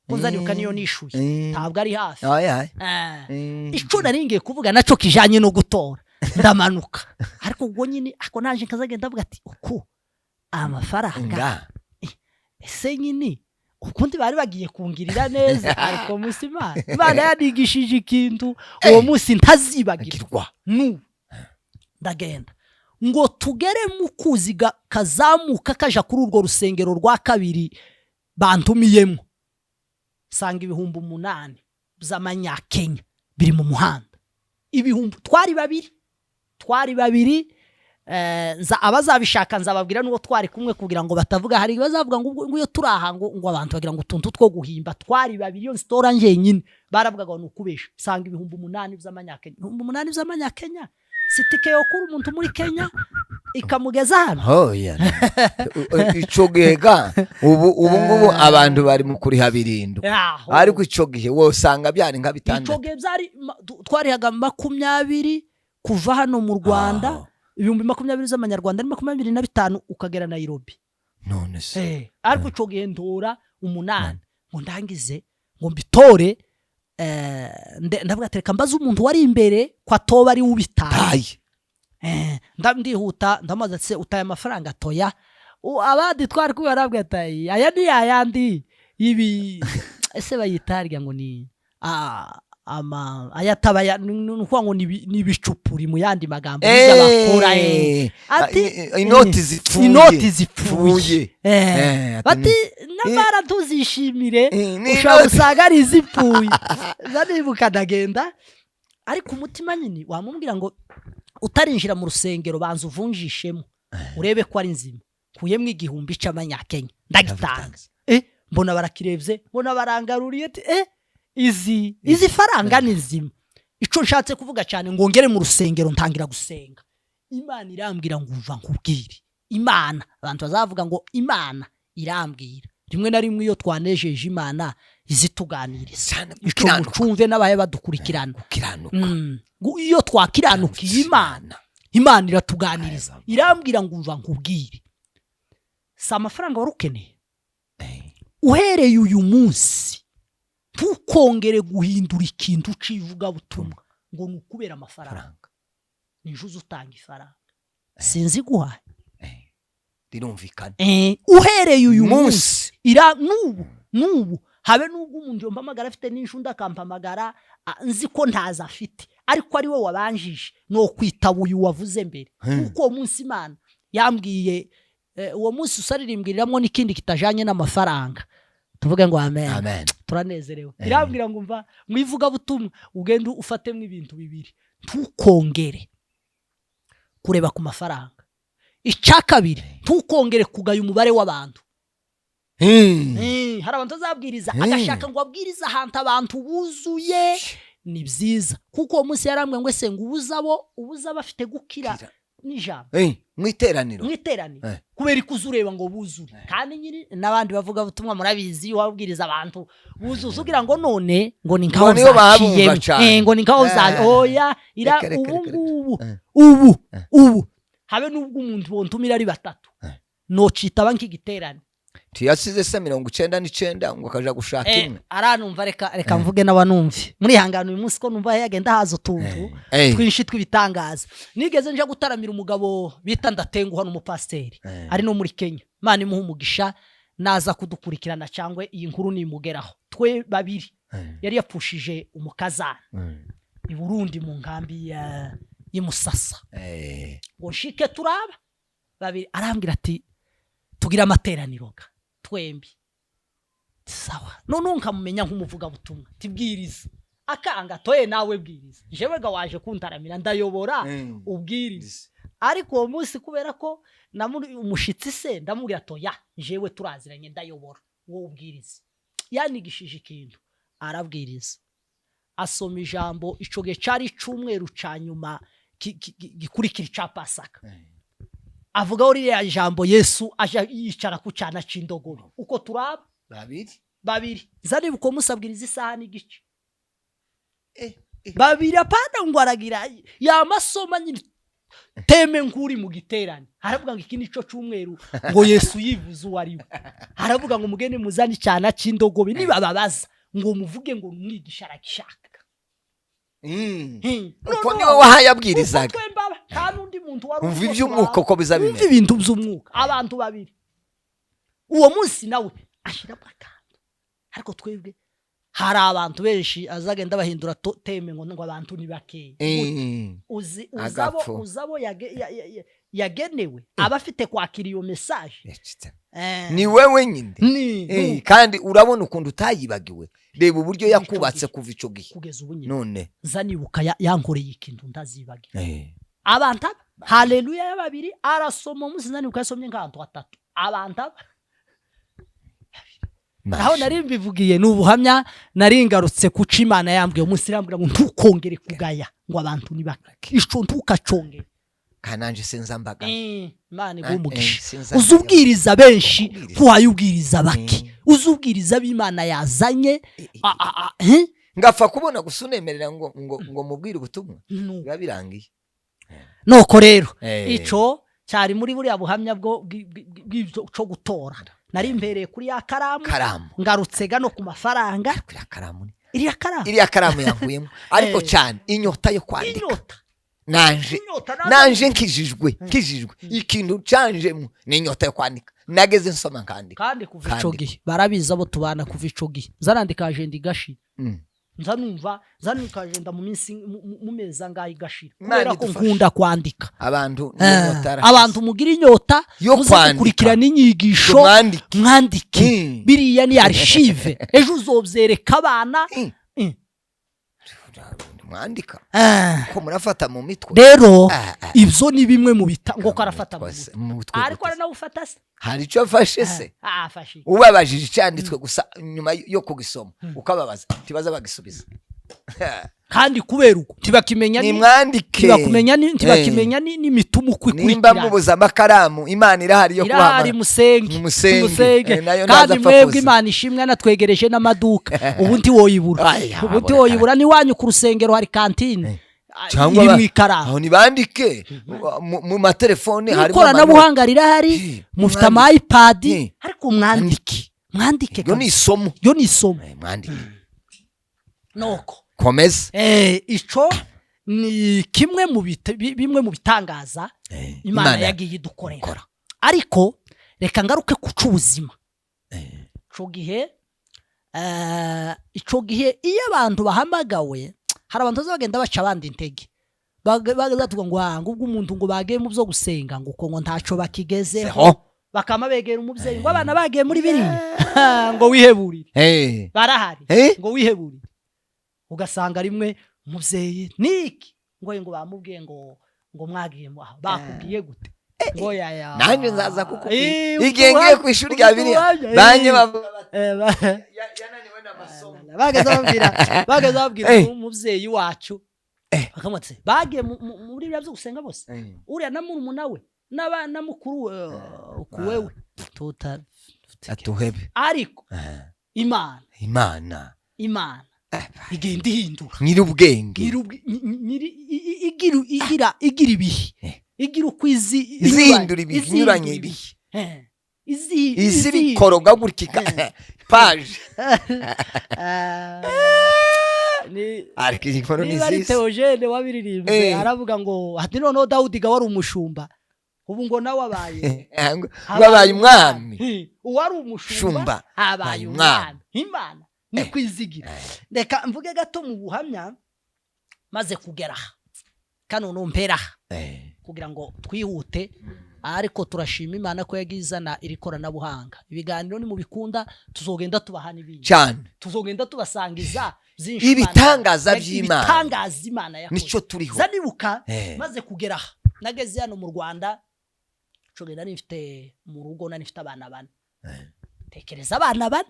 kunzaniuka niyo nishuye ntabwo ari hafi ico naringiye kuvuga naco kijanye no gutora ndamanuka ariko ubwo nyine ako naje nkazagenda avuga ati uko amafaranga ese nyine ukundi bari bagiye kungirira neza ariko musima Imana yanigishije ikintu uwo munsi ntazibagirwa ndagenda ngo tugere mu kuziga kazamuka kaja kuri urwo rusengero rwa kabiri bantumiyemo sanga 8,000 z'amanyakenya biri mu muhanda ibihumbi twari babiri abazabishaka nzababwira nuko twari kumwe kugira ngo batavuga hari bazavuga ngo iyo turaha ngo abantu bagira ngo tuntu two guhimba twari babiri yo stora njenyine baravugaga ngo nukubesha sanga 8,000 z'amanyakenya 8,000 z'amanyakenya sitike yo kuri umuntu muri Kenya ikamugeza hano ico gihega ubu ngubu abantu bari mu kuri habirindo ariko ico gihe wosanga byari nka bitandatu ico gihe byari twarihaga 20 kuva hano mu Rwanda 20 z'amanyarwanda ni 25 ukagera Nairobi none se ariko ico gihe ndora 8 ngo ndangize ngo mbitore ndavuga tereka mbaza umuntu wari imbere kwa toba ari ubitaye ndamdihuta ndamaze se utaye amafaranga toya abandi twari kubarabwa tayi aya ni ayandi ibi ese bayitarya ngo ni ayatabaya nuko ngo nibicupuri mu yandi magambo y'abakora ati inoti zipfuye bati nabara tuzishimire ushaka usagari zipfuye zanibuka ndagenda ariko umutima nyine wamubwira ngo utarinjira mu rusengero banza uvunjishemo urebe ko ari nzima kuyemwe 1,000 c'amanyakenya ndagitanga mbona barakirevye mbona barangaruriye ati izi faranga nizima ico nshatse kuvuga cyane ngongere mu rusengero ntangira gusenga Imana irambwira ngo uva nkubwire Imana abantu bazavuga ngo Imana irambwira rimwe na rimwe iyo twanejeje Imana izituganiriza ico mucumve n'abaye badukurikirana iyo twakiranukiye Imana iratuganiriza irambwira ngo uva nkubwire sa amafaranga warukeneye uhereye uyu munsi tukongere guhindura ikintu civuga butumwa ngo nukubera amafaranga ninjuze utanga ifaranga sinzi guhaye birumvikana uhereye uyu munsi nubu habe nubwo umuntu yompamagara afite n'inshunda akampamagara nzi ko ntaza afite ariko ari we wabanjije no kwitaba uyu wavuze mbere uko uwo munsi Imana yambwiye uwo munsi usaririmbwiriramo n'ikindi kitajanye n'amafaranga tuvuge ngo amen turanezerewe irambwira ngo mva mwivuga butumwa ugenda ufatemo ibintu bibiri tukongere kureba ku mafaranga icakabiri tukongere kugaya umubare w'abantu hari abantu zabwiriza agashaka ngo abwiriza ahantu abantu buzuye ni byiza kuko uwo munsi yarambwe ngo ese ngo ubuza bafite gukira n'ijambo mwiteraniro kubera ikuzureba ngo buzure kandi nyiri nabandi bavuga butumwa murabizi wabwiriza abantu buzuza ugira ngo none ngo ni nkaho zaciye ngo ni nkaho za oya ira ubu habe nubwo umuntu bontumira ari batatu no citaba nk'igiterane tuyasize se 99 ngo akaja gushaka imwe aranumva reka mvuge n'abanumvi muri hangano uyu munsi ko numva yagenda hazo tuntu twinshi twibitangaza nigeze nje gutaramira umugabo bita Ndatenguha n'umupasteri ari no muri Kenya Imana imuha umugisha naza kudukurikirana cyangwa iyi nkuru nimugeraho twe babiri yari yapfushije umukazana i Burundi mu nkambi y'Imusasa ngo shike turaba babiri arambwira ati tugira amateraniro twembi sawa none nkamumenya nk'umuvuga butumwa tibwiriza akanga toye nawe bwiriza jewe ga waje kuntaramira ndayobora ubwiriza ariko uwo munsi kubera ko namuri umushitsi se ndamubwira toya jewe turaziranye ndayobora wowe ubwiriza yanigishije ikintu arabwiriza asoma ijambo ico gihe cari icumweru ca nyuma gikurikira ca Pasaka avuga uri ya jambo Yesu aje yicara ku cana c'indogobe uko turaba babiri zani buko musabwiriza isaha n'igice babiri apana ngo aragira yamasoma nyine teme nkuri mu giterane haravuga ngo iki nico cyumweru ngo Yesu yivuze uwo ari we haravuga ngo mugende muzani cyana cy'indogobe niba babaza ngo muvuge ngo umwigisha aragishaka uko niwe wahayabwirizaga nta n'undi muntu wari umva iby'umwuka uko bizabimera umva ibintu by'umwuka abantu babiri uwo munsi nawe ashiramo akantu ariko twebwe hari abantu benshi azagenda bahindura teme ngo abantu ni bakeya uzabo yagenewe abafite kwakira iyo message ni wewe nyinde kandi urabona ukuntu utayibagiwe reba uburyo yakubatse kuva ico gihe kugeza ubu none zanibuka yankoreye ikintu ndazibagiwe abantu haleluya y'ababiri arasoma umunsi zanibuka yasomye nk'abantu batatu abantu aho nari mbivugiye n'ubuhamya nari ngarutse kuca Imana yambwiye umunsi irambwira ngo ntukongere kugaya ngo abantu ni bake ico ntukacongere kananje senzambaga Imana igumugisha uzubwiriza benshi kuwayubwiriza bake uzubwiriza b'Imana yazanye ngapfa kubona gusunemerera ngo mubwire ubutumwa biba birangiye noko rero ico cyari muri buriya buhamya bwo cyo gutora nari mbereye kuri ya karamu ngarutse gano ku mafaranga kuri karamu iriya karamu yankuyemo ariko cyane inyota yo kwandika nanje nkijijwe ikintu canjemo ni inyota yo kwandika nageze nsoma kandi kuva ico gihe barabiza abo tubana kuva ico gihe zarandika agenda igashira nzanumva zanuka agenda mu minsi mu meza ngayi gashira kubera ko nkunda kwandika abantu mugira inyota yo kukurikirana inyigisho mwandike biriya ni archive ejo uzobyereka abana mwandika ko murafata mu mitwe rero ibyo ni bimwe mu ngo karafata mu mitwe ariko nawe ufata se hari icyo afashe se ubabajije cyanditswe gusa nyuma yo kugisoma ukababaza tibaza bagisubiza kandi kubera uko tibakimenya ni mwandike tibakimenya ni mitumu kwikurikira nimba mubuza amakaramu Imana irahari yo kuhamara irahari musenge kandi mwebwe Imana ishimwe natwegereje n'amaduka ubundi woyibura ni wanyu ku rusengero hari kantine cyangwa aho nibandike mu matelefone hari ikoranabuhanga rirahari mufite ama iPad ariko mwandike yo ni isomo mwandike noko komeza ico ni kimwe bimwe mu bitangaza Imana yagiye idukorera ariko reka ngaruke kuca ubuzima ico gihe iyo abantu bahamagawe hari abantu bazagenda baca abandi intege bagatuga ngo ubwo umuntu ngo bagiye mu byo gusenga ngo uko ngo ntaco bakigezeho bakama begera umubyeyi ngo abana bagiye muri biriya ngo wiheburire barahari ngo wiheburire ugasanga rimwe umubyeyi niki ngo bamubwiye ngo mwagiye bakubwiye gute ngo yaya nanjye nzaza kuko igihe ngiye ku ishuri rya biriya banye yananiwe n'amasomo bageze babwira umubyeyi wacu bakamutse bagiye muri biriya byo gusenga bose uriya na murumuna we n'abana mukuru kuwewe atuhebe ariko Imana igenda ihindura nyirubwenge igira ibihe igira uko izihindura ibihe inyuranye ibihe izibikoroga gutya paje ariko inkuru ni nziza Theogene wabiririmbye aravuga ngo ati noneho Dawudi ga wari umushumba ubu ngo nawe wabaye umwami uwari umushumba abaye umwami Imana ni kwizigira reka mvuge gato mu buhamya maze kugera kano numpera kugira ngo twihute ariko turashima Imana ko yagizana iri koranabuhanga ibiganiro ni mu bikunda tuzogenda tubahana ibindi cyane tuzogenda tubasangiza ibitangaza by'Imana ibitangaza Imana yakoze nico turiho zanibuka maze kugera nageze hano mu Rwanda cogenda nifite mu rugo nifite abana bane tekereza abana bane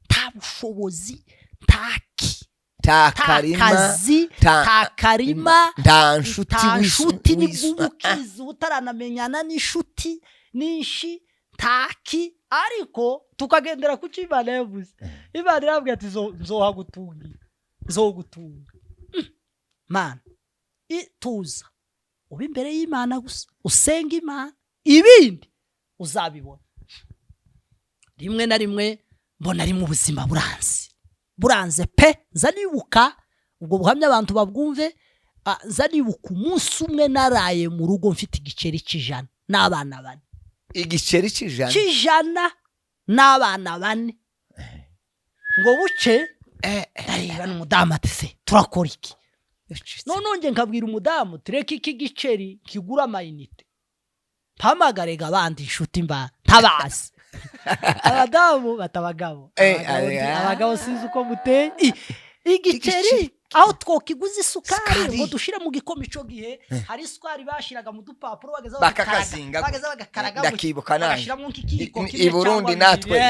nta bushobozi nta karima nta nshuti n'ubukizi utaranamenyana n'inshuti n'inshi ntaki ariko tukagendera ku cyo Imana yavuze Imana irabwira ati nzogutunga mana tuza uba imbere y'Imana gusa usenga Imana ibindi uzabibona. Rimwe na rimwe mbona ari mu buzima buranze pe, zanibuka ubwo buhamya abantu babwumve. Zanibuka umunsi umwe naraye mu rugo mfite igiceri cy'ijana n'abana bane. Igiceri cy'ijana n'abana bane. Ngo buce areba n'umudamu ati se turakora iki? None nkabwira umudamu tureke iki giceri kigura amayinite, mpamagarega abandi inshuti mba ntabazi. Abadamu batabagabo, abagabo sinzi uko muteye. Igiceri aho twokiguza isukari ngo dushire mu gikoma ico gihe, hari isukari bashiraga mu dupapuro bageza bagakaraga ndakibuka naje i Burundi natwe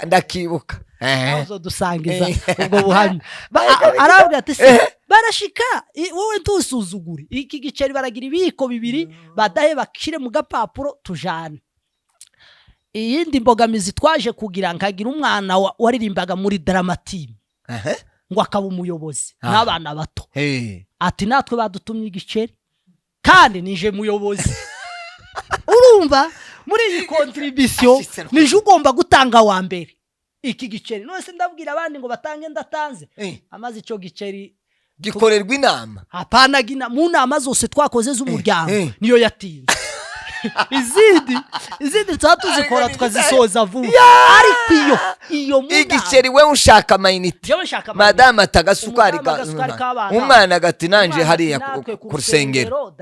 ndakibuka aho dusangiza ubwo buhamya. Arabwira ati barashika wowe ntusuzugure iki giceri, baragira ibiko bibiri badahe bakishire mu gapapuro tujane. Iyindi mbogamizi twaje kugira nkagira umwana waririmbaga muri Dramatime ngo akaba umuyobozi n'abana bato. Ati natwe badutumye igiceri kandi nije muyobozi. Urumva muri iyi contribution nije ugomba gutanga wa mbere iki giceri. None se ndabwira abandi ngo batange ndatanze, amaze ico giceri gikorerwa inama. Hapana mu nama zose twakoze z'umuryango niyo yatinze. izindi tuzikora tukazisoza vuba. Ariko iyo igiceri we ushaka amayinite, madame atagasukari umwana agati nanje hariya ku rusengero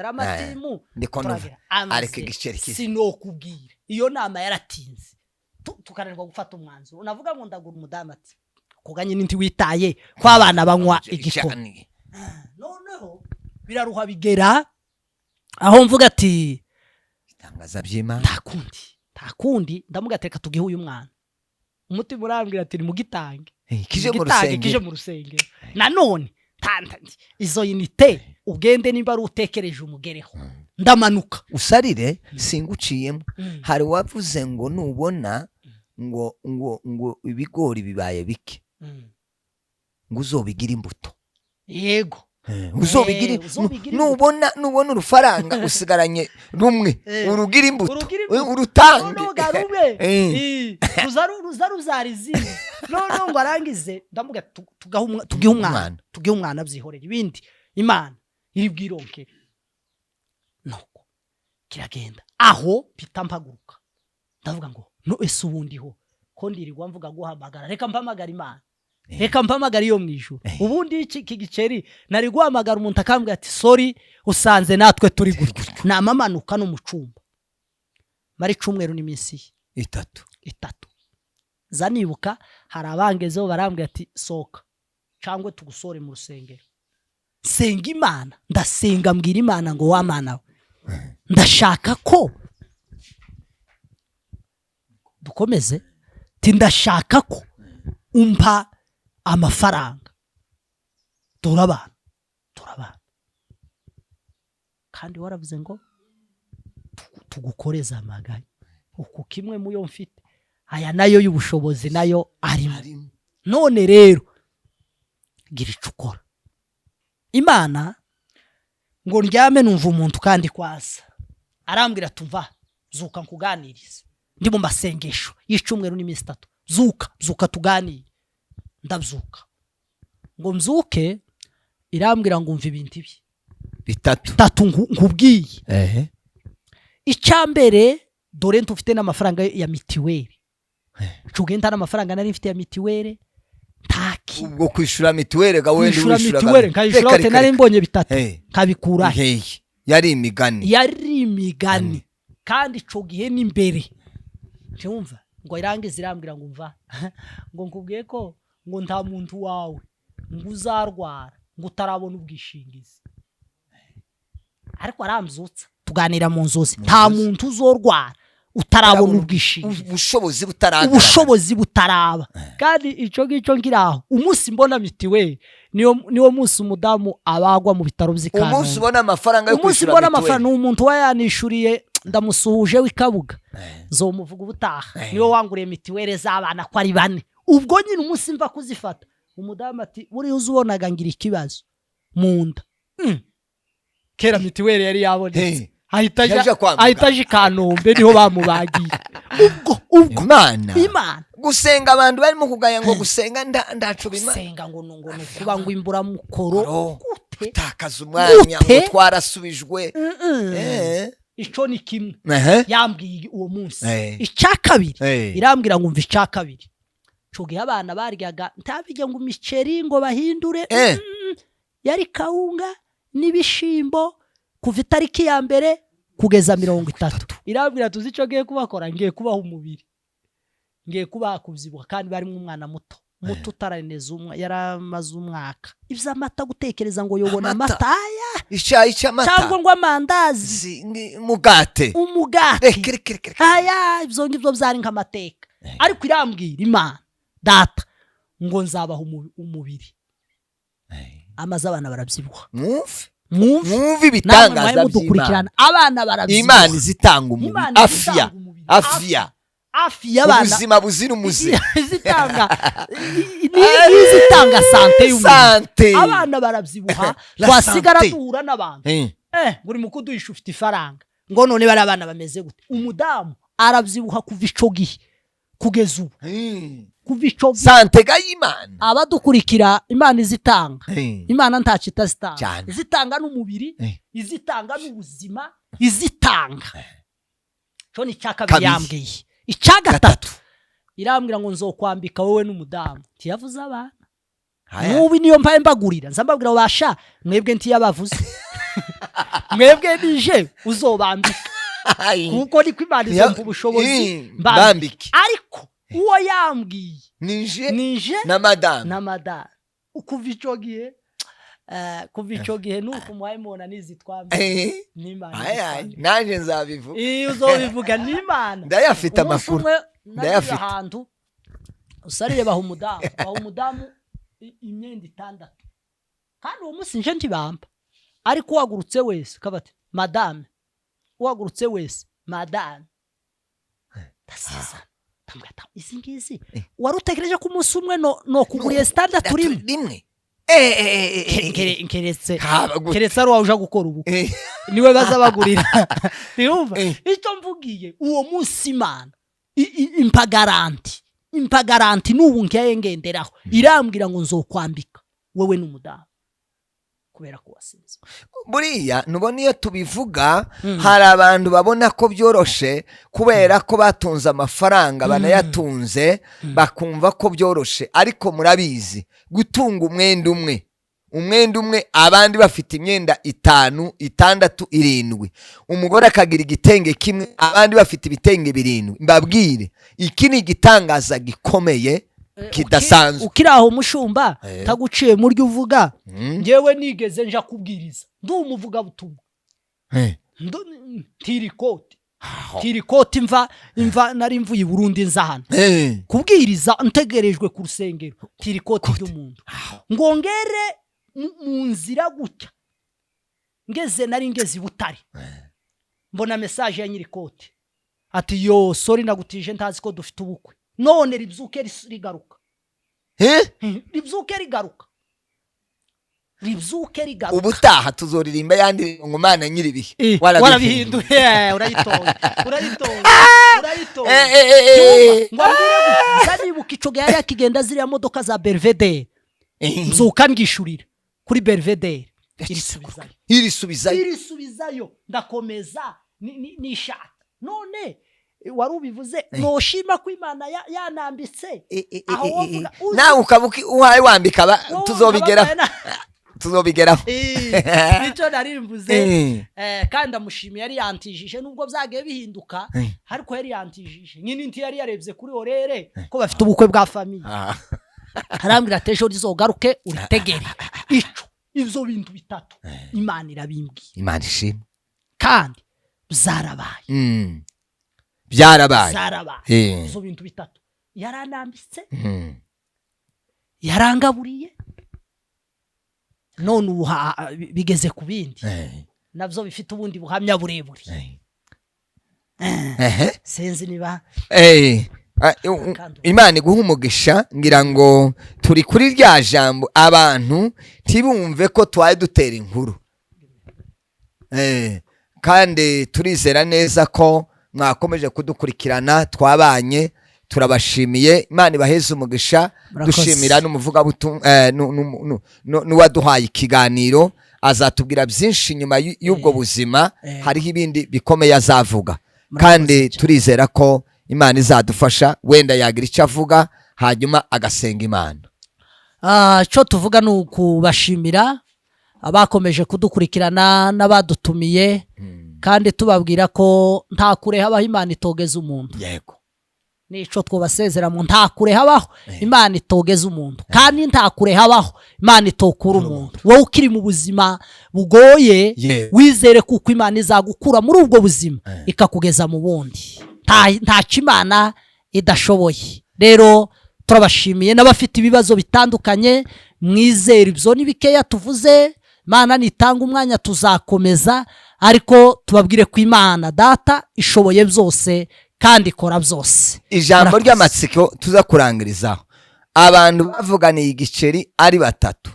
ndiko numva. Ariko igiceri sinokubwira iyo nama yaratinze tukananirwa gufata umwanzuro. Unavuga ngo ndagura umudamu ati kuganye n'inti witaye kwa abana banywa igikoma. Noneho biraruha bigera aho mvuga ati tangaza by'Imana ntakundi ndamugateka tugihe uyu mwana. Umutima urambwira ati mugitange kije mu rusengero. Nanone izo unite ugende nimba ari utekereje umugereho ndamanuka usarire singuciyemo. Hari wavuze ngo nubona ngo ibigori bibaye bike ngo uzobigira imbuto. Yego uzobigira nubona urufaranga usigaranye rumwe urugira imbuto urutange ruzarizi. None ngo arangize ndamuga tugihe umwana byihorera ibindi Imana iri bwironkere. Nuko kiragenda aho pita mpaguruka ndavuga ngo no ese ubundiho ko ndirirwa mvuga guhamagara, reka mpamagara Imana, reka mpamagara iyo mwijuru. Ubundi iki giceri nari guhamagara umuntu akambwira ati sorry usanze natwe turi gutyo. Namamanuka no mu cumba mari cumweru n'iminsi itatu zanibuka. Hari abangezeho barambwira ati soka cyangwa tugusore mu rusengero. Senga Imana, ndasenga mbwira Imana ngo wa Mana ndashaka ko dukomeze ndashaka ko umpa amafaranga turabana kandi waravuze ngo tugukoreza amaganya. Uku kimwe muyo mfite aya nayo y'ubushobozi nayo arimo. None rero gira icukora Imana ngo ndyame numva umuntu kandi kwaza arambwira tuva zuka nkuganiriza ndi mu masengesho y'icumweru n'iminsi 3. Zuka tuganire. Ndabyuka ngo mzuke irambwira ngo umva ibintu bitatu nkubwiye. Icyambere dore ntufite n'amafaranga ya mitiweli. Cugenda n'amafaranga nari mfite ya mitiweli taki ubwo kwishura mitiweli ga wende wishura nkayishura hote nari mbonye bitatu kabikura yari imigani kandi ico gihe n'imbere cyumva ngo irangize irambwira ngo umva ngo nkubwiye ko ngo nta muntu wawe ngo uzarwara ngo utarabona ubwishingizi. Ariko aramzutsa tuganira mu nzozi nta muntu uzorwara utarabona ubwishingizi, ubushobozi butaraba. Kandi ico gico ngiraho umunsi mbona mitiweli niwo munsi umudamu abagwa mu bitaro by'Ikano. Umunsi ubona amafaranga yo kwishura mitiweli n'umuntu wayanishuriye ndamusuhuje w'Ikabuga nzomuvuga ubutaha niwo wanguriye mitiweli z'abana ko ari 4. Ubwo nyine umunsi mva kuzifata umudamu ati buri uzubonaga ngira ikibazo munda kera mitiweli yari yabonetse ahita Yaja aje i Kanombe niho bamubagiye ubwo Imana gusenga abantu barimo kugaya ngo gusenga ndacu Imana gusenga ngo kuba ngo imbura mukoro gutakaza umwanya ngo twarasubijwe ico ni kimwe yambwiye uwo munsi icya kabiri irambwira ngo umva icya kabiri cogiye abana baryaga ntabijye ngo imiceri ngo bahindure yari kawunga n'ibishimbo kuva itariki ya mbere kugeza 30 irabwira tuzi ico giye kubakora ngiye kubaha umubiri ngiye kubaha kuvyibuka kandi bari mu umwana muto utaraneza yaramaze umwaka ivya amata gutekereza ngo yobona amataya icayi c'amata cyangwa ngo amandazi umugate aya ivyo ngivyo vyari nk'amateka ariko irambwira Imana data ngo nzabaha umubiri amaze abana baravyibuha mwumve ibitangaza by'Imana abana baravyibuha Imana izitanga umubiri afya abana ubuzima buzira umuze izitanga sante abana baravyibuha twasigara duhura n'abantu buri mukudu yishufite ifaranga ngo none bari abana bameze gute umudamu aravyibuha kuva ico gihe kugeza ubu kuva ico sante ga y'Imana abadukurikira Imana izitanga Imana ntacita zitanga izitanga n'umubiri izitanga n'ubuzima izitanga cyo ni cyakabiri yambwiye icya gatatu irambwira ngo nzokwambika wowe n'umudamu tiyavuze abana n'ubu niyo mpaye mbagurira nzambabwira basha mwebwe ntiyabavuze mwebwe nije uzobambika kuko niko Imana izompa ubushobozi mbambike ariko uwo yambwiye nije na madame kuva ico gihe nuko mwayimona nizitwambe n'Imana naje nzabivuga uzobivuga n'Imana ndayafite amakuru ndayafite ahantu usarire baha umudamu imyenda 6 kandi uwo munsi nje ntibamba ariko wagurutse wese kabate madame wagurutse wese madame tasiza tambata izingizi warutekereje ku munsi umwe no kuguriye 6 rimwe keretse ari waje gukora ubu niwe bazabagurira niumva icyo mvugiye uwo munsi Imana impagaranti n'ubu ngenderaho irambwira ngo nzokwambika wewe n'umudamu kubera ko wasinze buriya nubona iyo tubivuga hari abantu babona ko byoroshe kubera ko batunze amafaranga banayatunze bakumva ko byoroshe ariko murabizi gutunga umwenda umwe abandi bafite imyenda 5 6 7 umugore akagira igitenge kimwe abandi bafite ibitenge 7 mbabwire iki ni igitangaza gikomeye kidasanzwe ukiraho umushumba taguciye muryo uvuga ngewe nigeze nja kubwiriza ndumuvuga butumwa tirikoti imva nari mvuye Burundi nzahana kubwiriza ntegerejwe ku rusengero tirikoti ry'umuntu ngongere mu nzira gutya nari ngeze Butare mbona message ya nyirikoti ati yo sorry nagutije ntazi ko dufite ubukwe none ribyuke rigaruka ubutaha tuzoririmba yandi ngo Mana nyiribihe warabihinduye urayitoye nzanibuka ico gari akigenda ziriya modoka za Belvedere mzuka ngishurira kuri Belvedere irisubizayo ndakomeza nishaka none warubivuze noshima ko Imana yanambitse aho wovuga nawe ukabuki uhaye wambika tuzobigeraho nico narimvuze kandi amushimiye yari yantijije nubwo byagiye bihinduka ariko yari yantijije nyine nti yari yarebye kuri orere ko bafite ubukwe bwa famille harambira atejo rizogaruke uritegere ico ivyo bintu bitatu Imana irabimbwiye Imana ishimwe kandi byarabaye ivyo bintu bitatu yaranambitse yarangaburiye none uha bigeze ku bindi navyo bifite ubundi buhamya burebure senzi niba Imana iguha umugisha ngira ngo turi kuri rya jambo abantu tibumve ko twaye dutera inkuru kandi turizera neza ko mwakomeje kudukurikirana twabanye turabashimiye Imana ibaheze umugisha dushimira n'umuvugabutumwa n'uwaduhaye ikiganiro azatubwira byinshi nyuma y'ubwo buzima hariho ibindi bikomeye azavuga kandi turizera ko Imana izadufasha wenda yagira icyo avuga hanyuma agasenga Imana. Cyo tuvuga ni ukubashimira abakomeje kudukurikirana n'abadutumiye kandi tubabwira ko nta kure habaho Imana itogeza umuntu. Yego. Nico twobasezera mu nta kure habaho Imana itogeza umuntu kandi nta kure habaho Imana itokura umuntu. Wowe ukiri mu buzima bugoye wizere kuko Imana izagukura muri ubwo buzima ikakugeza mu bundi. Nta Imana idashoboye. Rero turabashimiye n'abafite ibibazo bitandukanye mwizere ibyo nibikeya tuvuze Imana nitanga umwanya tuzakomeza ariko tubabwire ko Imana data ishoboye byose kandi ikora byose. Ijambo ry'amatsiko tuza kurangirizaho abantu bavuganiye igiceri ari batatu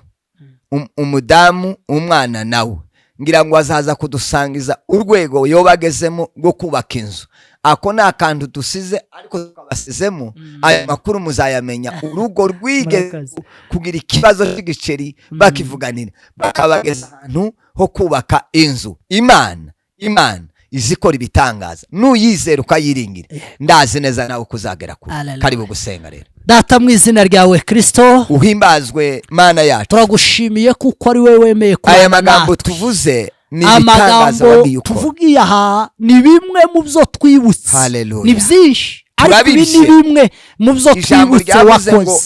umudamu umwana nawe ngira ngo azaza kudusangiza urwego yobagezemo rwo kubaka inzu. Ako na kantu dusize ariko tukabasizemo ayo makuru muzayamenya urugo rwige kugira ikibazo cy'igiceri bakivuganira bakabageza ahantu ho kubaka inzu. Imana izikora ibitangaza nuyizera ukayiringira ndazi neza nawe kuzagera kure. Karibu gusenga rero. Data mu izina ryawe Kristo uhimbazwe Mana yacu turagushimiye kuko ari wewe wemeye ko aya magambo tuvuze ni ibitangaza wagiye ukora. Tuvugiye aha ni bimwe mu byo twibutse ni byinshi ariko ibi ni bimwe mu byo twibutse wakoze.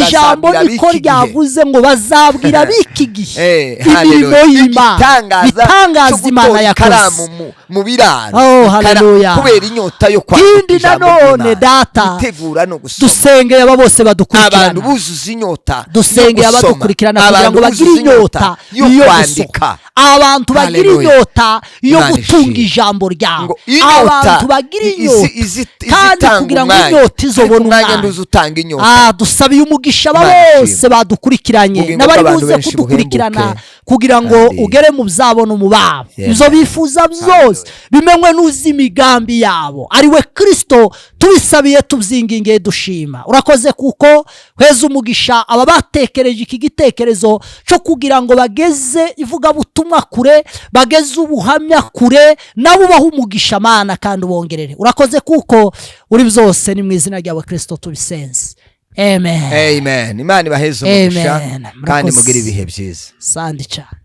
Ijambo niko ryavuze ngo bazabwira biki gihe imirimo y'Imana bitangaza Imana yakoze mu biraro kubera inyota yo kwandika ijambo none data itegura no gusoma dusengeye aba bose badukurikirana abantu buzuza inyota dusengeye abadukurikirana kugira ngo bagire inyota yo kwandika abantu bagira inyota yo gutunga ijambo ryawe abantu bagira inyota kandi kugira ngo inyota izobone umwanya dusabiye umugisha aba bose badukurikiranye n'abari buze kudukurikirana kugira ngo ugere mu byabo no mu babo ibyo bifuza byose bimenywe n'uzi imigambi yabo ari we Kristo tubisabiye tubzinginge dushima. Urakoze kuko heza umugisha aba batekereje iki gitekerezo cyo kugira ngo bageze ivuga butumwa kure bageze ubuhamya kure nabo baha umugisha Mana kandi ubongerere. Urakoze kuko uri byose ni mu izina ryawe Kristo tubisenze. Amen. Imana ibaheze umugisha kandi mugire ibihe byiza. Sandi cyane.